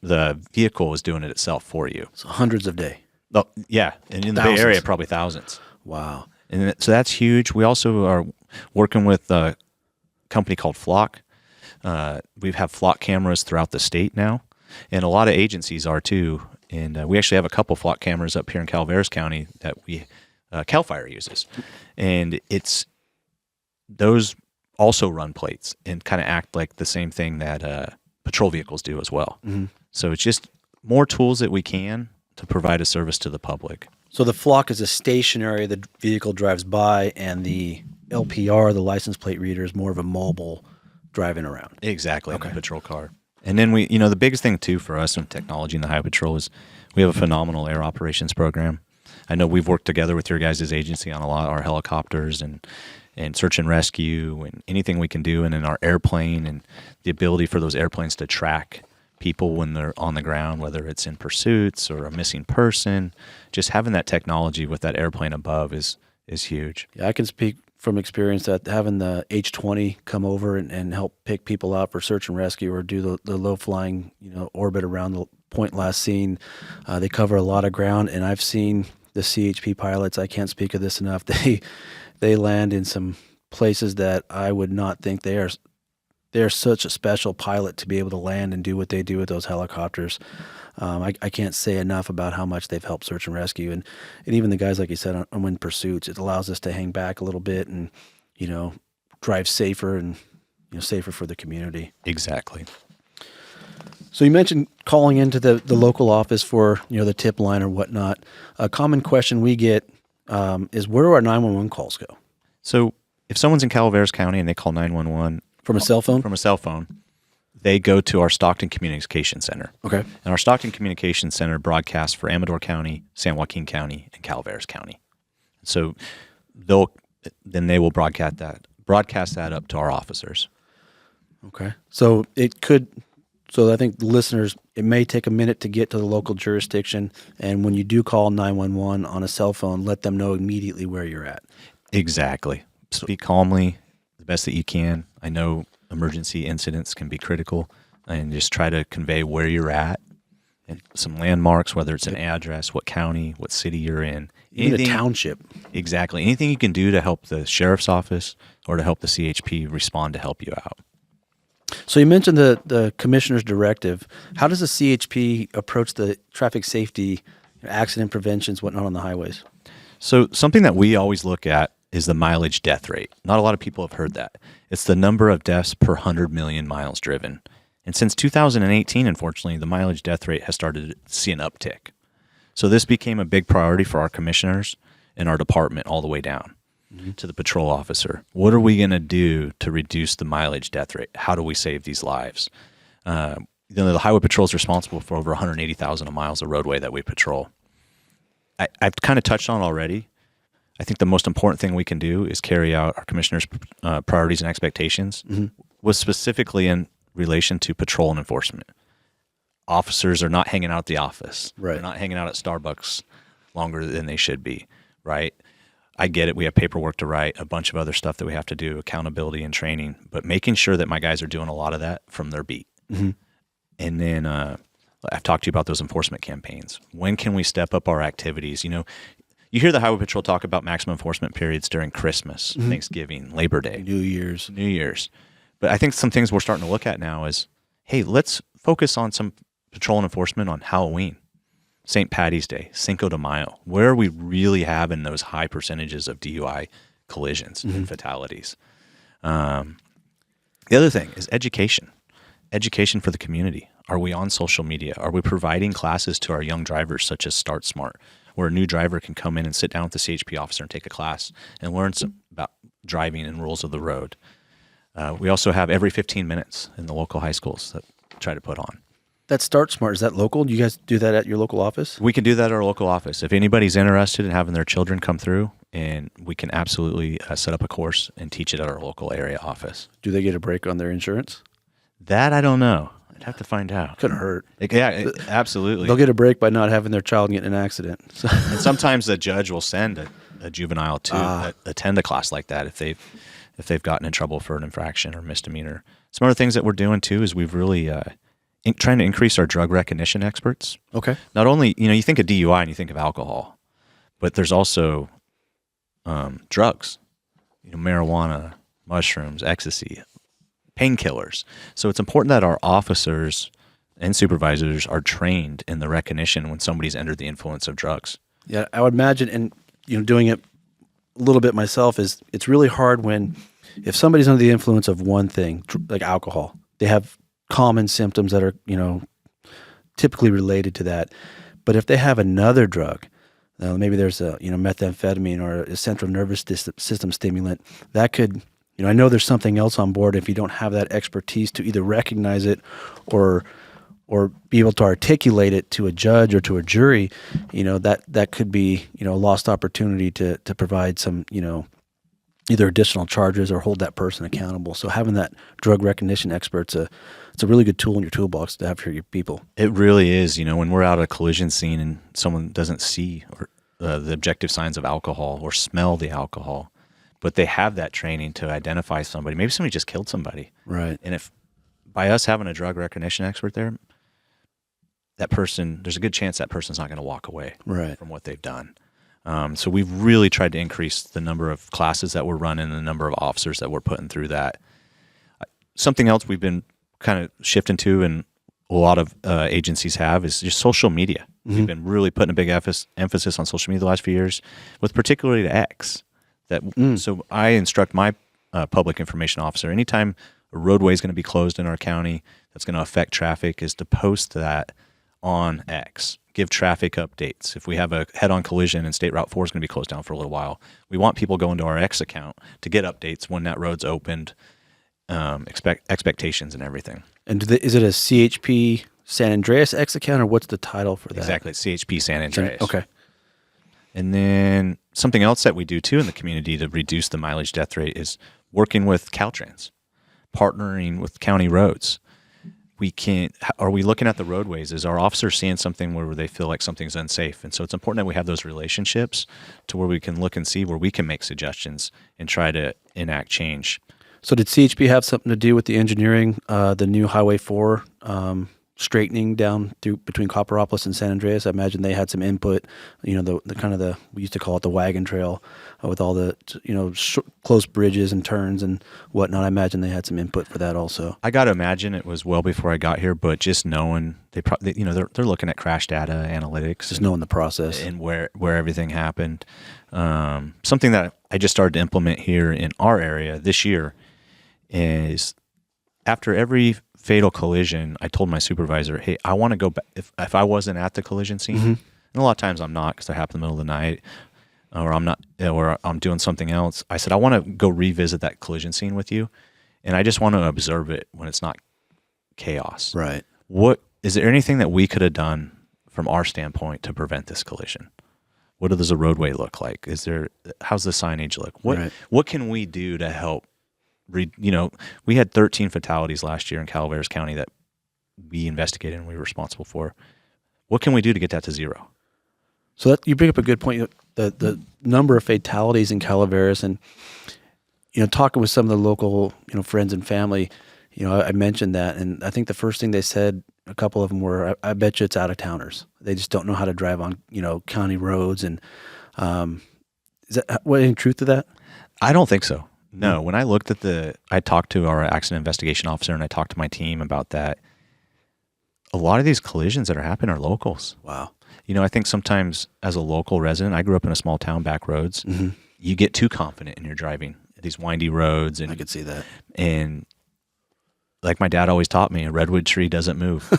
the vehicle is doing it itself for you. So hundreds a day. Oh, yeah, and in the Bay Area, probably thousands. Wow. And so that's huge. We also are working with a company called Flock. We have Flock cameras throughout the state now, and a lot of agencies are too. And we actually have a couple Flock cameras up here in Calaveras County that CAL FIRE uses. And those also run plates and kind of act like the same thing that patrol vehicles do as well. So it's just more tools that we can to provide a service to the public. So the Flock is a stationary, the vehicle drives by, and the LPR, the license plate reader, is more of a mobile driving around. Exactly, okay. The patrol car. And then the biggest thing too for us in technology in the Highway Patrol is we have a phenomenal air operations program. I know we've worked together with your guys' agency on a lot of our helicopters and search and rescue and anything we can do, and in our airplane and the ability for those airplanes to track people when they're on the ground, whether it's in pursuits or a missing person. Just having that technology with that airplane above is huge. Yeah, I can speak from experience that having the H-20 come over and help pick people out for search and rescue or do the low flying, orbit around the point last seen, they cover a lot of ground. And I've seen the CHP pilots, I can't speak of this enough, they land in some places that I would not think they're such a special pilot to be able to land and do what they do with those helicopters. I can't say enough about how much they've helped search and rescue. And even the guys, like you said, on when pursuits, it allows us to hang back a little bit and, drive safer and, safer for the community. Exactly. So you mentioned calling into the local office for, the tip line or whatnot. A common question we get is, where do our 911 calls go? So if someone's in Calaveras County and they call 911 From a cell phone? From a cell phone, they go to our Stockton Communication Center. Okay. And our Stockton Communication Center broadcasts for Amador County, San Joaquin County, and Calaveras County. So they will broadcast that up to our officers. Okay. So I think the listeners, it may take a minute to get to the local jurisdiction. And when you do call 911 on a cell phone, let them know immediately where you're at. Exactly. Speak calmly, the best that you can. I know emergency incidents can be critical, and just try to convey where you're at and some landmarks, whether it's an address, what county, what city you're in. Even a township. Exactly. Anything you can do to help the sheriff's office or to help the CHP respond to help you out. So you mentioned the commissioner's directive. How does the CHP approach the traffic safety, accident preventions, whatnot on the highways? So something that we always look at is the mileage death rate. Not a lot of people have heard that. It's the number of deaths per 100 million miles driven. And since 2018, unfortunately, the mileage death rate has started to see an uptick. So this became a big priority for our commissioners and our department all the way down to the patrol officer. What are we going to do to reduce the mileage death rate? How do we save these lives? The Highway Patrol is responsible for over 180,000 miles of roadway that we patrol. I've kind of touched on already. I think the most important thing we can do is carry out our commissioners' priorities and expectations, was specifically in relation to patrol and enforcement. Officers are not hanging out at the office. Right. They're not hanging out at Starbucks longer than they should be, right? I get it. We have paperwork to write, a bunch of other stuff that we have to do, accountability and training, but making sure that my guys are doing a lot of that from their beat. And then I've talked to you about those enforcement campaigns. When can we step up our activities? You hear the Highway Patrol talk about maximum enforcement periods during Christmas, Thanksgiving, Labor Day. New Year's. But I think some things we're starting to look at now is, hey, let's focus on some patrol and enforcement on Halloween, St. Patty's Day, Cinco de Mayo. Where are we really having those high percentages of DUI collisions and fatalities? The other thing is education for the community. Are we on social media? Are we providing classes to our young drivers such as Start Smart, where a new driver can come in and sit down with the CHP officer and take a class and learn some about driving and rules of the road? We also have every 15 minutes in the local high schools that try to put on. That Start Smart, is that local? Do you guys do that at your local office? We can do that at our local office. If anybody's interested in having their children come through, and we can absolutely set up a course and teach it at our local area office. Do they get a break on their insurance? That I don't know. I'd have to find out. Couldn't hurt. Absolutely. They'll get a break by not having their child get in an accident. And sometimes the judge will send a juvenile to attend a class like that if they've gotten in trouble for an infraction or misdemeanor. Some other things that we're doing too is we've really trying to increase our drug recognition experts. Okay. Not only, you think of DUI and you think of alcohol, but there's also drugs, marijuana, mushrooms, ecstasy, painkillers. So it's important that our officers and supervisors are trained in the recognition when somebody's under the influence of drugs. Yeah, I would imagine, and doing it a little bit myself, is it's really hard if somebody's under the influence of one thing, like alcohol, they have common symptoms that are, typically related to that. But if they have another drug, maybe there's a, methamphetamine or a central nervous system stimulant, that could, I know there's something else on board. If you don't have that expertise to either recognize it or be able to articulate it to a judge or to a jury, that could be, a lost opportunity to provide some, either additional charges or hold that person accountable. So having that drug recognition expert, it's a really good tool in your toolbox to have for your people. It really is. When we're out at a collision scene and someone doesn't see the objective signs of alcohol or smell the alcohol, but they have that training to identify somebody. Maybe somebody just killed somebody. Right. And if by us having a drug recognition expert there, that person, there's a good chance that person's not going to walk away from what they've done. So we've really tried to increase the number of classes that we're running and the number of officers that we're putting through that. Something else we've been kind of shifting to, and a lot of agencies have, is just social media. Mm-hmm. We've been really putting a big emphasis on social media the last few years, with particularly the X. So I instruct my public information officer, anytime a roadway is going to be closed in our county that's going to affect traffic, is to post that on X. Give traffic updates. If we have a head-on collision and State Route 4 is going to be closed down for a little while, we want people going to our X account to get updates when that road's opened, expectations and everything. And is it a CHP San Andreas X account, or what's the title for that? Exactly, it's CHP San Andreas. Okay. And then something else that we do too in the community to reduce the mileage death rate is working with Caltrans, partnering with county roads. Are we looking at the roadways? Is our officer seeing something where they feel like something's unsafe? And so it's important that we have those relationships to where we can look and see where we can make suggestions and try to enact change. So did CHP have something to do with the engineering, the new Highway 4 straightening down through between Copperopolis and San Andreas? I imagine they had some input, the kind of we used to call it the wagon trail with all the, close bridges and turns and whatnot. I imagine they had some input for that also. I got to imagine it was well before I got here, but just knowing they're looking at crash data analytics, just knowing the process and where everything happened. Something that I just started to implement here in our area this year is, after every fatal collision, I told my supervisor, hey, I want to go back. If I wasn't at the collision scene, and a lot of times I'm not because they happen in the middle of the night, or I'm doing something else. I said, I want to go revisit that collision scene with you, and I just want to observe it when it's not chaos. Right. Is there anything that we could have done from our standpoint to prevent this collision? What does a roadway look like? How's the signage look? What can we do to help? We had 13 fatalities last year in Calaveras County that we investigated and we were responsible for. What can we do to get that to zero? So that you bring up a good point. The number of fatalities in Calaveras, and talking with some of the local friends and family, I mentioned that, and I think the first thing they said, a couple of them were, I bet you it's out of towners. They just don't know how to drive on county roads. And is that any truth to that? I don't think so. No, when I looked at I talked to our accident investigation officer and I talked to my team about that. A lot of these collisions that are happening are locals. Wow. I think sometimes as a local resident, I grew up in a small town, back roads. Mm-hmm. You get too confident in your driving, these windy roads. And I could see that. And like my dad always taught me, a redwood tree doesn't move.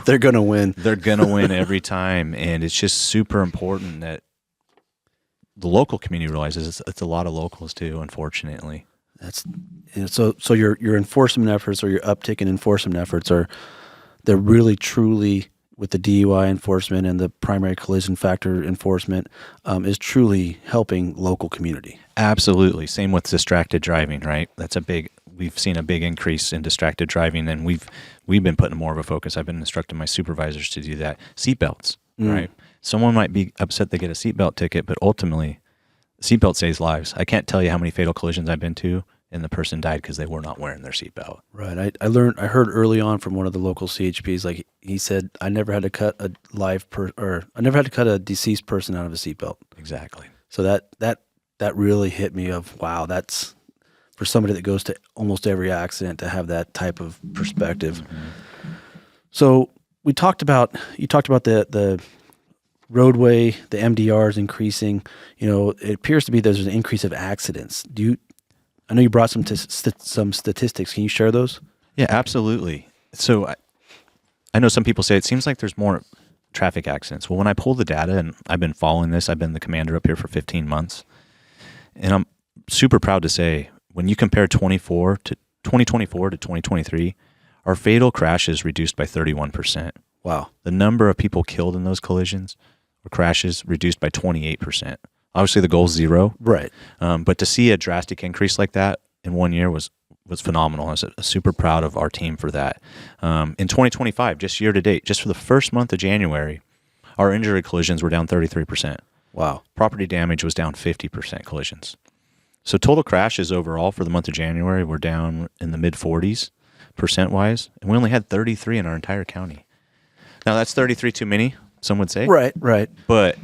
They're going to win. They're going to win every time. And it's just super important that the local community realizes it's a lot of locals too, unfortunately. That's so your enforcement efforts, or your uptick in enforcement efforts, they're really truly, with the DUI enforcement and the primary collision factor enforcement, is truly helping local community. Absolutely. Same with distracted driving, right? We've seen a big increase in distracted driving, and we've been putting more of a focus. I've been instructing my supervisors to do that. Seatbelts, right? Someone might be upset they get a seatbelt ticket, but ultimately, seatbelt saves lives. I can't tell you how many fatal collisions I've been to, and the person died because they were not wearing their seatbelt. Right. I heard early on from one of the local CHPs, like he said, I never had to cut a I never had to cut a deceased person out of a seatbelt. Exactly. So that really hit me of, wow, that's for somebody that goes to almost every accident to have that type of perspective. Mm-hmm. So you talked about the roadway, the MDRs increasing. It appears to be there's an increase of accidents. I know you brought some statistics. Can you share those? Yeah, absolutely. So I know some people say it seems like there's more traffic accidents. Well, when I pull the data, and I've been following this, I've been the commander up here for 15 months, and I'm super proud to say, when you compare 2024 to 2023, our fatal crashes reduced by 31%. Wow. The number of people killed in those collisions or crashes reduced by 28%. Obviously, the goal is 0. Right. But to see a drastic increase like that in 1 year was phenomenal. I was super proud of our team for that. In 2025, just year to date, just for the first month of January, our injury collisions were down 33%. Wow. Property damage was down 50% collisions. So total crashes overall for the month of January were down in the mid 40s percent-wise, and we only had 33 in our entire county. Now, that's 33 too many, some would say. Right. But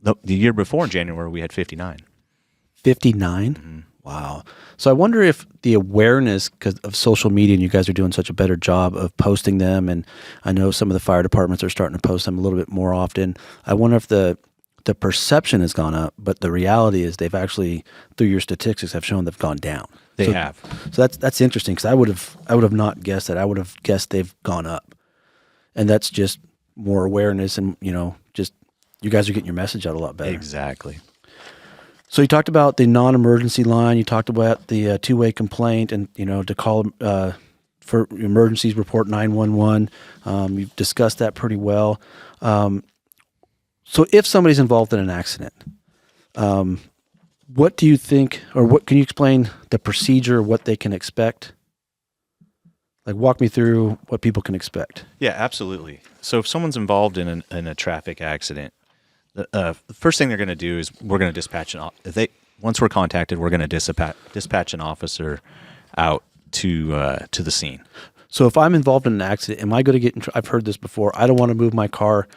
the year before in January, we had 59. 59? Mm-hmm. Wow. So I wonder if the awareness because of social media, and you guys are doing such a better job of posting them, and I know some of the fire departments are starting to post them a little bit more often. I wonder if the perception has gone up, but the reality is they've actually, through your statistics, have shown they've gone down. They have. So that's interesting because I would have not guessed that. I would have guessed they've gone up, and that's just more awareness, and just you guys are getting your message out a lot better. Exactly. So you talked about the non-emergency line. You talked about the two-way complaint, and to call for emergencies, report 911. You've discussed that pretty well. So if somebody's involved in an accident, what do you think, or what can you explain the procedure, what they can expect? Like, walk me through what people can expect. Yeah, absolutely. So if someone's involved in a traffic accident, the first thing they're going to do is we're going to dispatch once we're contacted, we're going to dispatch an officer out to the scene. So if I'm involved in an accident, am I going to get I've heard this before. I don't want to move my car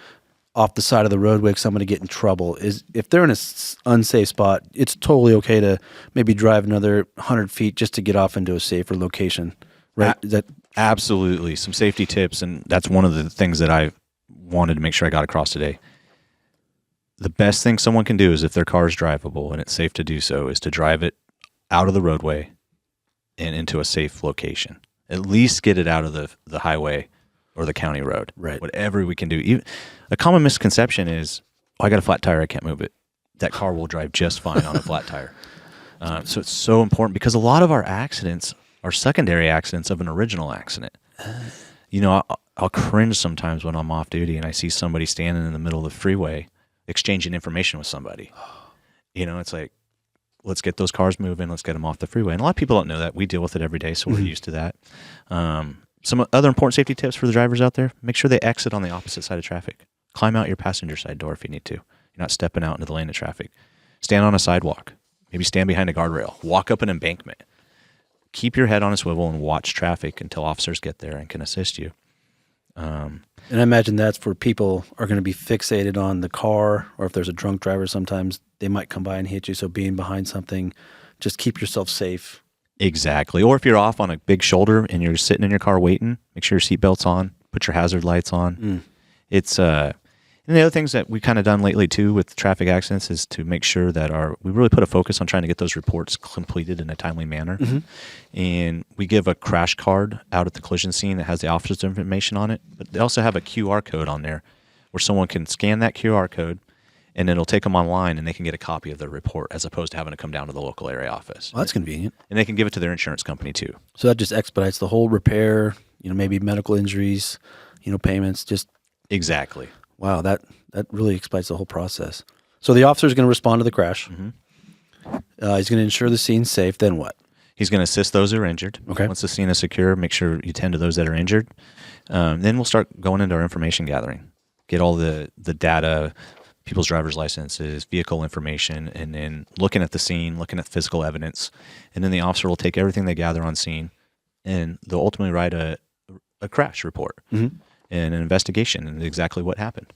off the side of the roadway because I'm going to get in trouble. If they're in an unsafe spot, it's totally okay to maybe drive another 100 feet just to get off into a safer location, right? Absolutely. Some safety tips, and that's one of the things that I wanted to make sure I got across today. The best thing someone can do is, if their car is drivable and it's safe to do so, is to drive it out of the roadway and into a safe location. At least get it out of the highway or the county road. Right. Whatever we can do. A common misconception is, I got a flat tire, I can't move it. That car will drive just fine on a flat tire. So it's so important because a lot of our accidents are secondary accidents of an original accident. I'll cringe sometimes when I'm off duty and I see somebody standing in the middle of the freeway exchanging information with somebody. It's like, let's get those cars moving. Let's get them off the freeway. And a lot of people don't know that. We deal with it every day, so we're used to that. Some other important safety tips for the drivers out there: make sure they exit on the opposite side of traffic. Climb out your passenger side door if you need to. You're not stepping out into the lane of traffic. Stand on a sidewalk. Maybe stand behind a guardrail. Walk up an embankment. Keep your head on a swivel and watch traffic until officers get there and can assist you. And I imagine that's where people are going to be fixated on the car, or if there's a drunk driver, sometimes they might come by and hit you. So being behind something, just keep yourself safe. Exactly. Or if you're off on a big shoulder and you're sitting in your car waiting, make sure your seatbelt's on, put your hazard lights on. It's and the other things that we've kind of done lately too with traffic accidents is to make sure that we really put a focus on trying to get those reports completed in a timely manner. Mm-hmm. And we give a crash card out at the collision scene that has the officer's information on it, but they also have a QR code on there where someone can scan that QR code and it'll take them online and they can get a copy of their report as opposed to having to come down to the local area office. Well, that's convenient. And they can give it to their insurance company too. So that just expedites the whole repair, maybe medical injuries, payments, just. Exactly. Wow, that really expedites the whole process. So the officer is going to respond to the crash. Mm-hmm. He's going to ensure the scene's safe. Then what? He's going to assist those who are injured. Okay. Once the scene is secure, make sure you tend to those that are injured. Then we'll start going into our information gathering. Get all the data, people's driver's licenses, vehicle information, and then looking at the scene, looking at physical evidence. And then the officer will take everything they gather on scene, and they'll ultimately write a crash report. Mm-hmm. And an investigation and exactly what happened.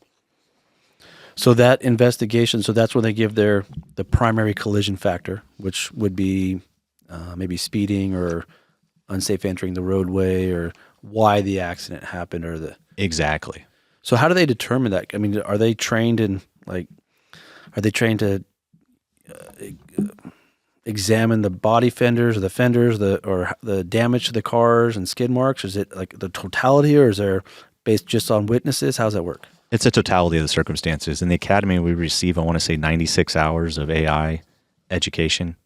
So that investigation, that's where they give the primary collision factor, which would be maybe speeding or unsafe entering the roadway or why the accident happened or the. Exactly. So how do they determine that? I mean, are they trained to examine the body fenders or the fenders, or the damage to the cars and skid marks? Is it like the totality, or is there based just on witnesses? How's that work? It's a totality of the circumstances. In the academy, we receive, I want to say, 96 hours of AI education.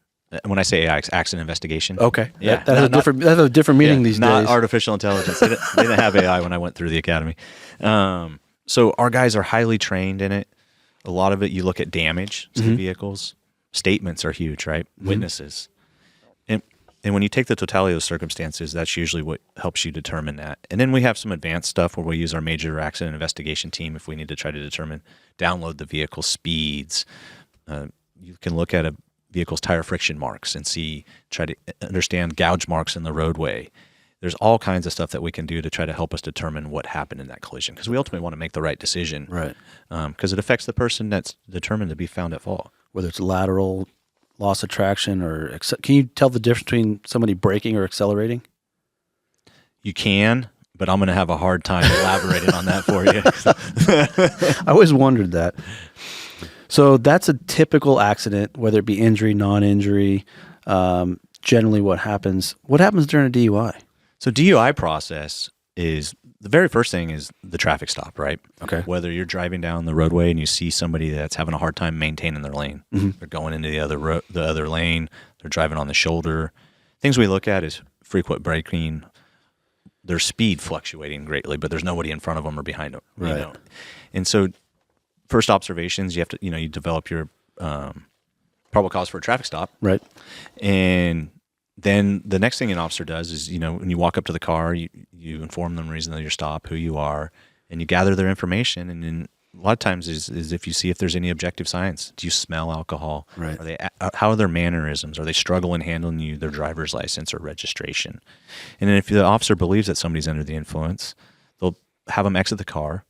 When I say AI, it's accident investigation. Okay. Yeah. That has a different meaning these not days. Not artificial intelligence. They didn't have AI when I went through the academy. So our guys are highly trained in it. A lot of it, you look at damage to the vehicles. Statements are huge, right? Witnesses. And when you take the totality of the circumstances, that's usually what helps you determine that. And then we have some advanced stuff where we use our major accident investigation team if we need to try to download the vehicle speeds. You can look at a vehicle's tire friction marks and try to understand gouge marks in the roadway. There's all kinds of stuff that we can do to try to help us determine what happened in that collision, because we ultimately want to make the right decision. Right. Because it affects the person that's determined to be found at fault. Whether it's lateral, loss of traction, or can you tell the difference between somebody braking or accelerating? You can, but I'm going to have a hard time elaborating on that for you. I always wondered that. So that's a typical accident, whether it be injury, non-injury. Generally, what happens during a DUI? So DUI process is the very first thing is the traffic stop, right? Okay. Whether you're driving down the roadway and you see somebody that's having a hard time maintaining their lane, they're going into the other lane, they're driving on the shoulder. Things we look at is frequent braking, their speed fluctuating greatly, but there's nobody in front of them or behind them. Right. You know? And so first observations, you have to, you develop your probable cause for a traffic stop. Right. And then the next thing an officer does is, when you walk up to the car, you inform them the reason that you're stopped, who you are, and you gather their information. And then a lot of times is if you see if there's any objective signs. Do you smell alcohol? Right. How are their mannerisms? Are they struggling handling their driver's license or registration? And then if the officer believes that somebody's under the influence, they'll have them exit the car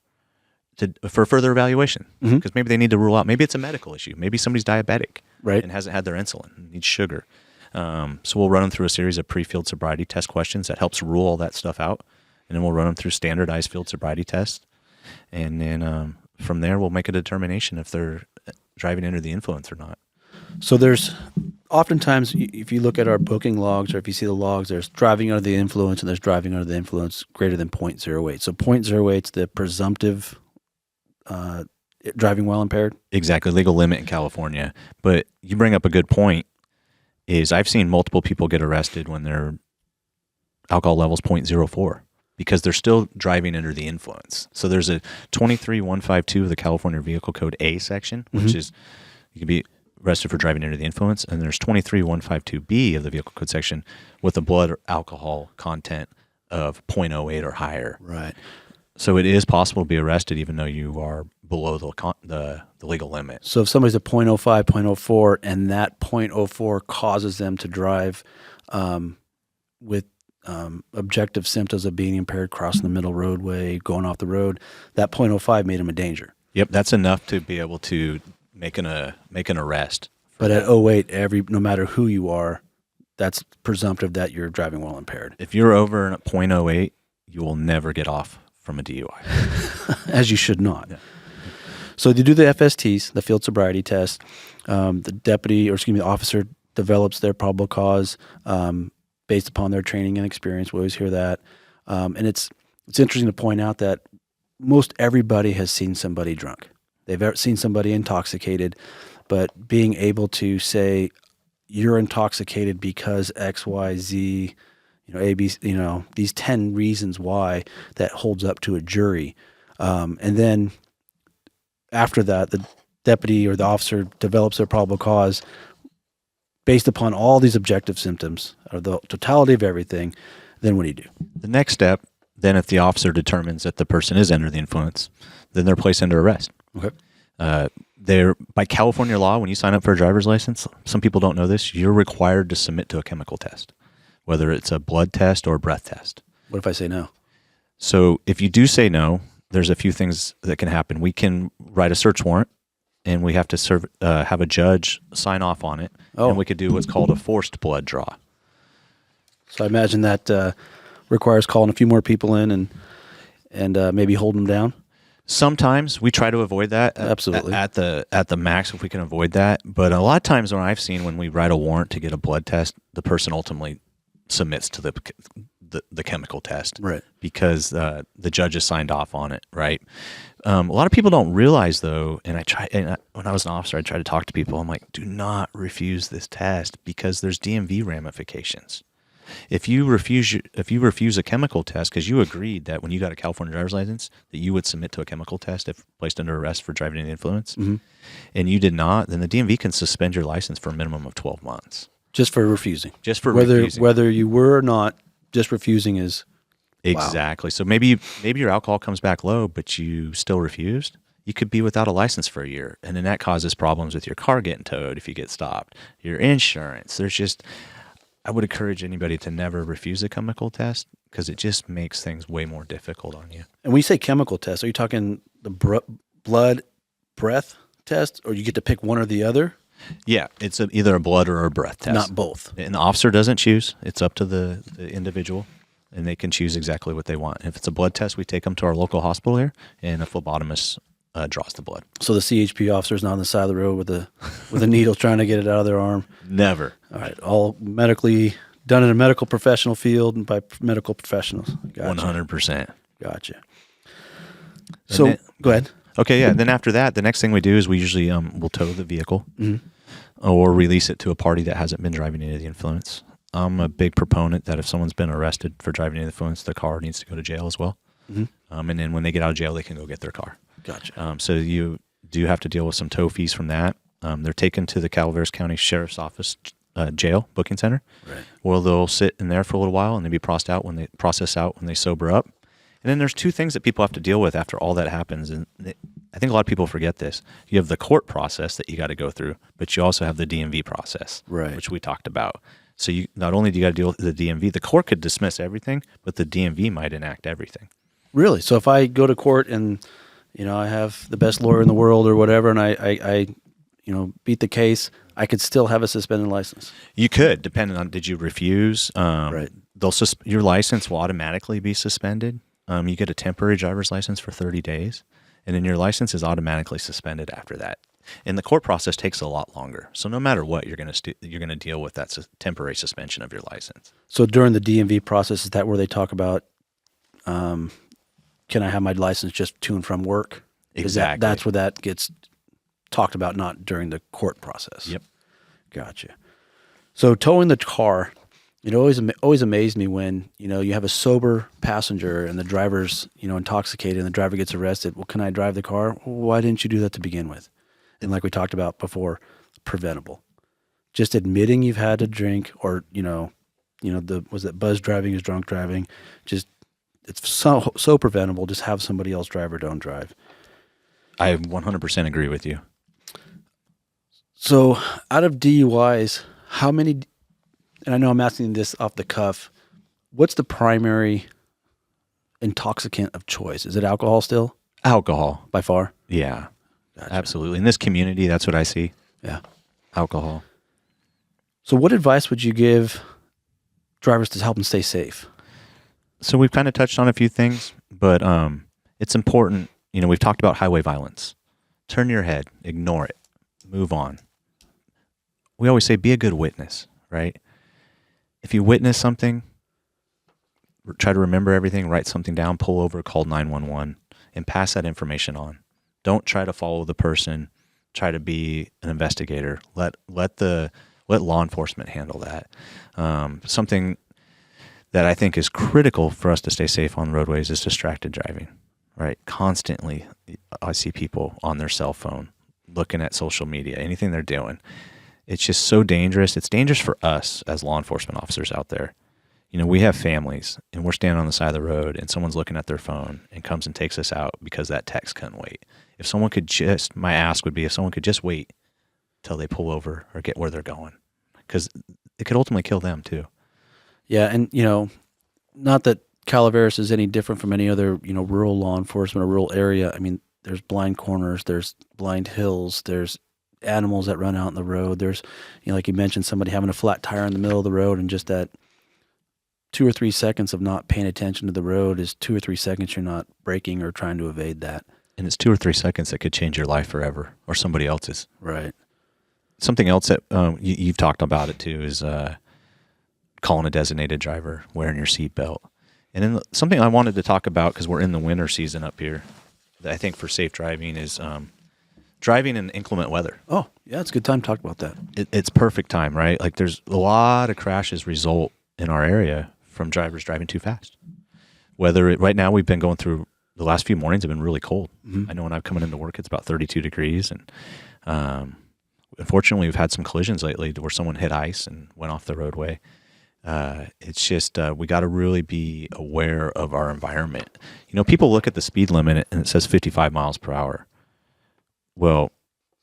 for further evaluation, because maybe they need to rule out. Maybe it's a medical issue. Maybe somebody's diabetic, right, and hasn't had their insulin, needs sugar. So we'll run them through a series of pre-field sobriety test questions that helps rule all that stuff out. And then we'll run them through standardized field sobriety tests. And then from there, we'll make a determination if they're driving under the influence or not. So there's oftentimes, if you look at our booking logs or if you see the logs, there's driving under the influence and there's driving under the influence greater than 0.08. So 0.08 is the presumptive driving while impaired? Exactly, legal limit in California. But you bring up a good point. Is I've seen multiple people get arrested when their alcohol level's 0.04 because they're still driving under the influence. So there's a 23152 of the California Vehicle Code A section, which is you can be arrested for driving under the influence, and there's 23152B of the Vehicle Code section with a blood alcohol content of 0.08 or higher. Right. So it is possible to be arrested even though you are below the legal limit. So if somebody's a 0.05, 0.04, and that 0.04 causes them to drive with objective symptoms of being impaired, crossing the middle roadway, going off the road, that 0.05 made them a danger. Yep, that's enough to be able to make an arrest. But at 0.08, no matter who you are, that's presumptive that you're driving while impaired. If you're over at 0.08, you will never get off from a DUI. As you should not. Yeah. So you do the FSTs, the field sobriety test. The officer develops their probable cause based upon their training and experience. We always hear that. And it's interesting to point out that most everybody has seen somebody drunk. They've ever seen somebody intoxicated, but being able to say you're intoxicated because X, Y, Z, A, B, these 10 reasons why, that holds up to a jury. And then after that, the deputy or the officer develops their probable cause based upon all these objective symptoms or the totality of everything. Then what do you do? The next step, then if the officer determines that the person is under the influence, then they're placed under arrest. Okay. By California law, when you sign up for a driver's license, some people don't know this, you're required to submit to a chemical test, whether it's a blood test or a breath test. What if I say no? So if you do say no, there's a few things that can happen. We can write a search warrant, and we have to have a judge sign off on it, and we could do what's called a forced blood draw. So I imagine that requires calling a few more people in and maybe holding them down. Sometimes we try to avoid that. Absolutely. At the max if we can avoid that. But a lot of times when we write a warrant to get a blood test, the person ultimately submits to the chemical test, right? Because the judge has signed off on it, right? A lot of people don't realize though, when I was an officer, I try to talk to people. I'm like, do not refuse this test because there's DMV ramifications. If you refuse a chemical test, because you agreed that when you got a California driver's license that you would submit to a chemical test if placed under arrest for driving under the influence, and you did not, then the DMV can suspend your license for a minimum of 12 months. Just for refusing. Just for whether refusing. whether you were or not, just refusing is exactly. Wow. So maybe your alcohol comes back low, but you still refused. You could be without a license for a year, and then that causes problems with your car getting towed if you get stopped, your insurance. I would encourage anybody to never refuse a chemical test because it just makes things way more difficult on you. And when you say chemical test, are you talking the blood breath test, or you get to pick one or the other? Yeah, it's either a blood or a breath test. Not both. And the officer doesn't choose. It's up to the individual, and they can choose exactly what they want. If it's a blood test, we take them to our local hospital here, and a phlebotomist draws the blood. So the CHP officer's not on the side of the road with a needle trying to get it out of their arm? Never. All right. All medically done in a medical professional field and by medical professionals. Gotcha. 100%. Gotcha. So go ahead. Okay, yeah. Then after that, the next thing we do is we usually will tow the vehicle or release it to a party that hasn't been driving under the influence. I'm a big proponent that if someone's been arrested for driving under the influence, their car needs to go to jail as well. And then when they get out of jail, they can go get their car. Gotcha. So you do have to deal with some tow fees from that. They're taken to the Calaveras County Sheriff's Office jail booking center, right, where they'll sit in there for a little while and then be processed out when they sober up. And then there's two things that people have to deal with after all that happens. And I think a lot of people forget this. You have the court process that you got to go through, but you also have the DMV process, right, which we talked about. So you not only do you got to deal with the DMV, the court could dismiss everything, but the DMV might enact everything. Really? So if I go to court and I have the best lawyer in the world or whatever, and I beat the case, I could still have a suspended license. You could, depending on did you refuse. Right. Your license will automatically be suspended. You get a temporary driver's license for 30 days, and then your license is automatically suspended after that. And the court process takes a lot longer. So no matter what, you're going to deal with that temporary suspension of your license. So during the DMV process, is that where they talk about, can I have my license just to and from work? Exactly. That's where that gets talked about, not during the court process. Yep. Gotcha. So towing the car, it always amazed me when, you have a sober passenger and the driver's, intoxicated and the driver gets arrested. Well, can I drive the car? Well, why didn't you do that to begin with? And like we talked about before, preventable. Just admitting you've had a drink or, was it buzz driving is drunk driving? Just, it's so preventable. Just have somebody else drive or don't drive. I 100% agree with you. So out of DUIs, how many, and I know I'm asking this off the cuff, what's the primary intoxicant of choice? Is it alcohol still? Alcohol. By far? Yeah, gotcha. Absolutely. In this community, that's what I see. Yeah. Alcohol. So what advice would you give drivers to help them stay safe? So we've kind of touched on a few things, but it's important. We've talked about highway violence. Turn your head, ignore it, move on. We always say be a good witness, right? If you witness something, try to remember everything, write something down, pull over, call 911, and pass that information on. Don't try to follow the person. Try to be an investigator. Let law enforcement handle that. Something that I think is critical for us to stay safe on roadways is distracted driving, right? Constantly, I see people on their cell phone, looking at social media, anything they're doing. It's just so dangerous. It's dangerous for us as law enforcement officers out there. We have families, and we're standing on the side of the road, and someone's looking at their phone and comes and takes us out because that text couldn't wait. If someone could my ask would be if someone could just wait till they pull over or get where they're going, because it could ultimately kill them too. Yeah, and not that Calaveras is any different from any other rural law enforcement or rural area. I mean, there's blind corners, there's blind hills, there's animals that run out in the road. There's like you mentioned, somebody having a flat tire in the middle of the road, and just that 2 or 3 seconds of not paying attention to the road is 2 or 3 seconds you're not braking or trying to evade that. And it's 2 or 3 seconds that could change your life forever or somebody else's. Right. Something else that you've talked about it too is calling a designated driver, wearing your seatbelt. And then something I wanted to talk about, because we're in the winter season up here, that I think for safe driving is driving in inclement weather. Oh, yeah, it's a good time to talk about that. It's perfect time, right? Like there's a lot of crashes result in our area from drivers driving too fast. Right now we've been going through the last few mornings have been really cold. I know when I'm coming into work, it's about 32 degrees. And unfortunately, we've had some collisions lately where someone hit ice and went off the roadway. It's just we got to really be aware of our environment. People look at the speed limit and it says 55 miles per hour. Well,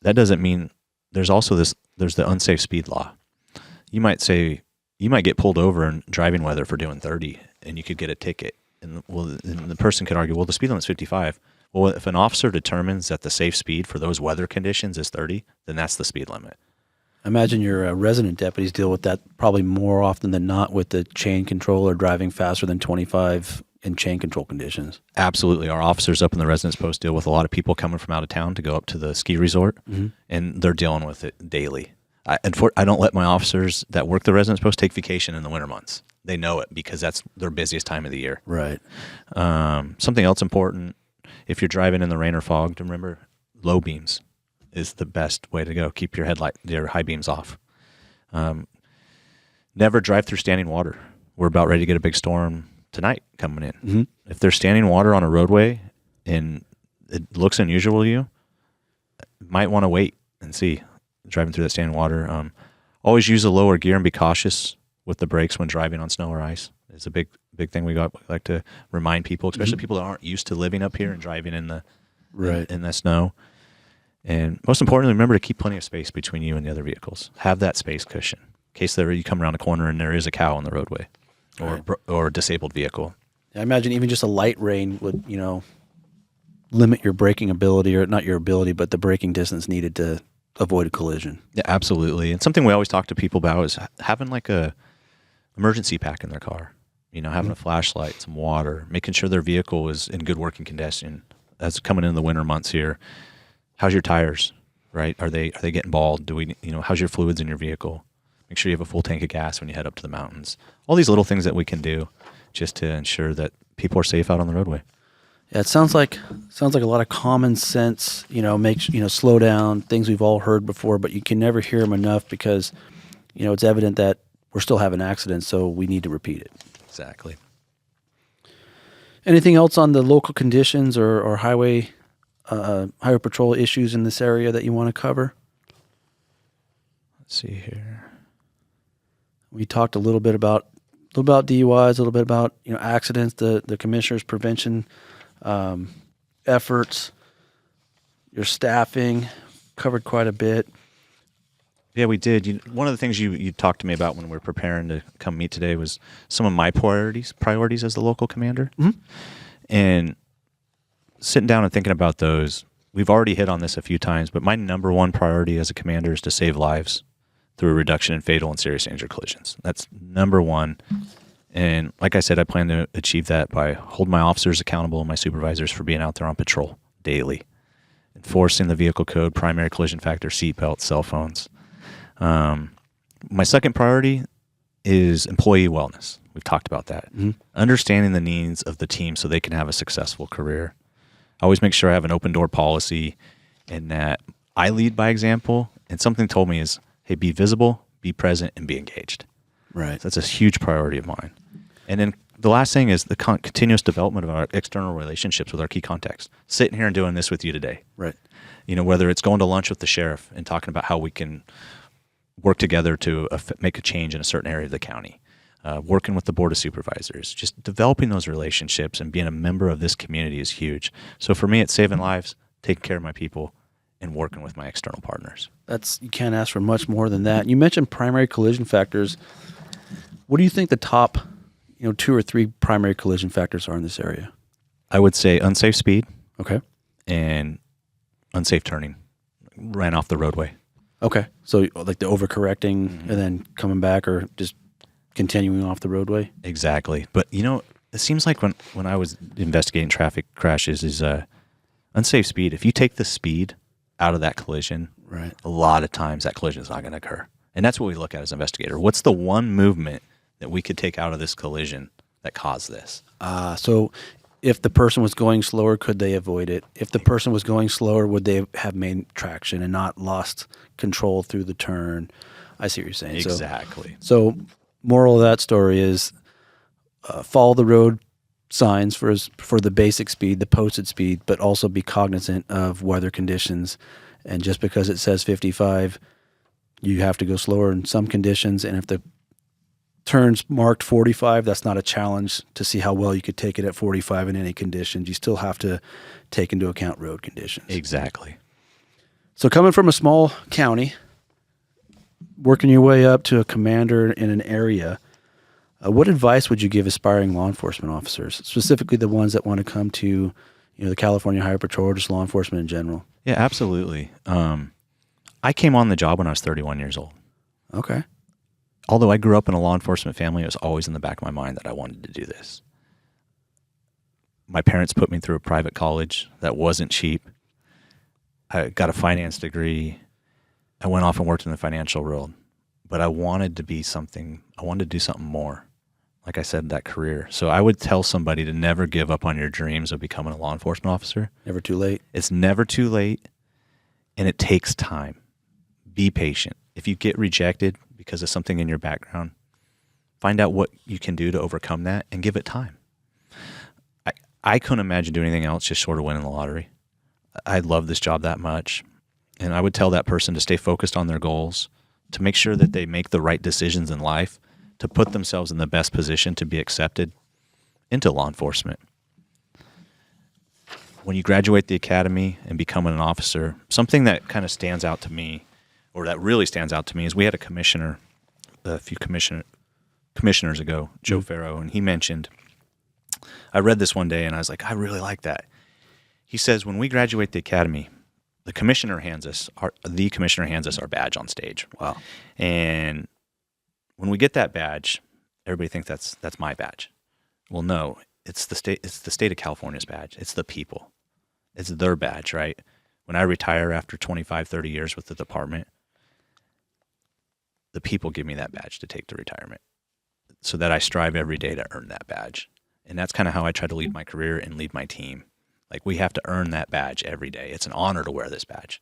that doesn't mean there's the unsafe speed law. You might get pulled over in driving weather for doing 30 and you could get a ticket. And the person could argue, well, the speed limit's 55. Well, if an officer determines that the safe speed for those weather conditions is 30, then that's the speed limit. I imagine your resident deputies deal with that probably more often than not with the chain control or driving faster than 25 in chain control conditions. Absolutely. Our officers up in the residence post deal with a lot of people coming from out of town to go up to the ski resort, and they're dealing with it daily. I don't let my officers that work the residence post take vacation in the winter months. They know it because that's their busiest time of the year. Right. Something else important, if you're driving in the rain or fog, to remember low beams is the best way to go. Keep your high beams off. Never drive through standing water. We're about ready to get a big storm tonight coming in. If there's standing water on a roadway and it looks unusual to you, you might want to wait and see driving through that standing water. Always use a lower gear and be cautious with the brakes when driving on snow or ice. It's a big thing we like to remind people, especially people that aren't used to living up here and driving in the in the snow. And most importantly, remember to keep plenty of space between you and the other vehicles. Have that space cushion in case you come around a corner and there is a cow on the roadway or a disabled vehicle. I imagine even just a light rain would, limit your braking ability, or not your ability, but the braking distance needed to avoid a collision. Yeah, absolutely. And something we always talk to people about is having like a emergency pack in their car. Having a flashlight, some water, making sure their vehicle is in good working condition. That's coming in the winter months here. How's your tires, right? Are they getting bald? How's your fluids in your vehicle? Make sure you have a full tank of gas when you head up to the mountains. All these little things that we can do just to ensure that people are safe out on the roadway. Yeah, it sounds like a lot of common sense, slow down, things we've all heard before, but you can never hear them enough because, it's evident that we're still having accidents, so we need to repeat it. Exactly. Anything else on the local conditions or highway patrol issues in this area that you want to cover? Let's see here. We talked a little bit about DUIs, a little bit about accidents, the commissioner's prevention efforts, your staffing, covered quite a bit. Yeah, we did. One of the things you talked to me about when we were preparing to come meet today was some of my priorities as the local commander. And sitting down and thinking about those, we've already hit on this a few times, but my number one priority as a commander is to save lives through a reduction in fatal and serious injury collisions. That's number one. And like I said, I plan to achieve that by holding my officers accountable and my supervisors for being out there on patrol daily, enforcing the vehicle code, primary collision factor, seatbelts, cell phones. My second priority is employee wellness. We've talked about that. Understanding the needs of the team so they can have a successful career. I always make sure I have an open door policy and that I lead by example. And something told me is, hey, be visible, be present, and be engaged. Right. So that's a huge priority of mine. And then the last thing is the continuous development of our external relationships with our key contacts. Sitting here and doing this with you today. Right. Whether it's going to lunch with the sheriff and talking about how we can work together to make a change in a certain area of the county, working with the board of supervisors, just developing those relationships and being a member of this community is huge. So for me, it's saving lives, taking care of my people, and working with my external partners. You can't ask for much more than that. You mentioned primary collision factors. What do you think the top, 2 or 3 primary collision factors are in this area? I would say unsafe speed. Okay. And unsafe turning, ran off the roadway. Okay. So like the overcorrecting and then coming back or just continuing off the roadway? Exactly. But, it seems like when I was investigating traffic crashes is unsafe speed. If you take the speed out of that collision, right, a lot of times that collision is not going to occur. And that's what we look at as an investigator. What's the one movement that we could take out of this collision that caused this? So if the person was going slower, could they avoid it? If the person was going slower, would they have made traction and not lost control through the turn? I see what you're saying. Exactly. So moral of that story is follow the road signs for the basic speed, the posted speed, but also be cognizant of weather conditions. And just because it says 55, you have to go slower in some conditions. And if the turn's marked 45, that's not a challenge to see how well you could take it at 45 in any conditions. You still have to take into account road conditions. Exactly. So coming from a small county, working your way up to a commander in an area, what advice would you give aspiring law enforcement officers, specifically the ones that want to come to, the California Highway Patrol or just law enforcement in general? Yeah, absolutely. I came on the job when I was 31 years old. Okay. Although I grew up in a law enforcement family, it was always in the back of my mind that I wanted to do this. My parents put me through a private college that wasn't cheap. I got a finance degree. I went off and worked in the financial world, but I wanted to be something. I wanted to do something more. Like I said, that career. So I would tell somebody to never give up on your dreams of becoming a law enforcement officer. Never too late. It's never too late, and it takes time. Be patient. If you get rejected because of something in your background, find out what you can do to overcome that and give it time. I couldn't imagine doing anything else just short of winning the lottery. I love this job that much. And I would tell that person to stay focused on their goals, to make sure that they make the right decisions in life, to put themselves in the best position to be accepted into law enforcement. When you graduate the academy and become an officer, something that kind of stands out to me, or that really stands out to me, is we had a commissioner a few commissioners ago, Joe Farrow, and he mentioned, I read this one day and I was like, I really like that. He says, when we graduate the academy, the commissioner hands us our badge on stage. Wow. And when we get that badge, everybody thinks that's my badge. Well, no, it's the state of California's badge. It's the people. It's their badge, right? When I retire after 25, 30 years with the department, the people give me that badge to take to retirement so that I strive every day to earn that badge. And that's kind of how I try to lead my career and lead my team. Like, we have to earn that badge every day. It's an honor to wear this badge.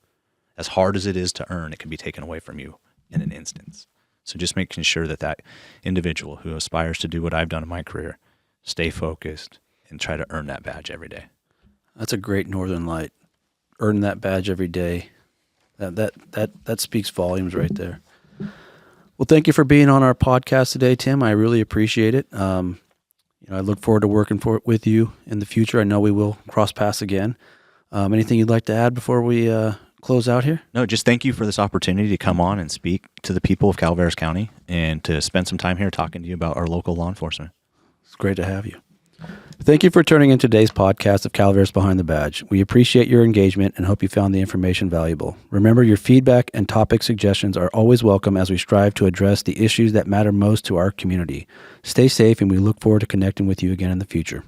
As hard as it is to earn, it can be taken away from you in an instance. So just making sure that individual who aspires to do what I've done in my career, stay focused and try to earn that badge every day. That's a great Northern Light. Earn that badge every day. That speaks volumes right there. Well, thank you for being on our podcast today, Tim. I really appreciate it. I look forward to working with you in the future. I know we will cross paths again. Anything you'd like to add before we close out here? No, just thank you for this opportunity to come on and speak to the people of Calaveras County and to spend some time here talking to you about our local law enforcement. It's great to have you. Thank you for turning in today's podcast of Calaveras Behind the Badge. We appreciate your engagement and hope you found the information valuable. Remember, your feedback and topic suggestions are always welcome as we strive to address the issues that matter most to our community. Stay safe, and we look forward to connecting with you again in the future.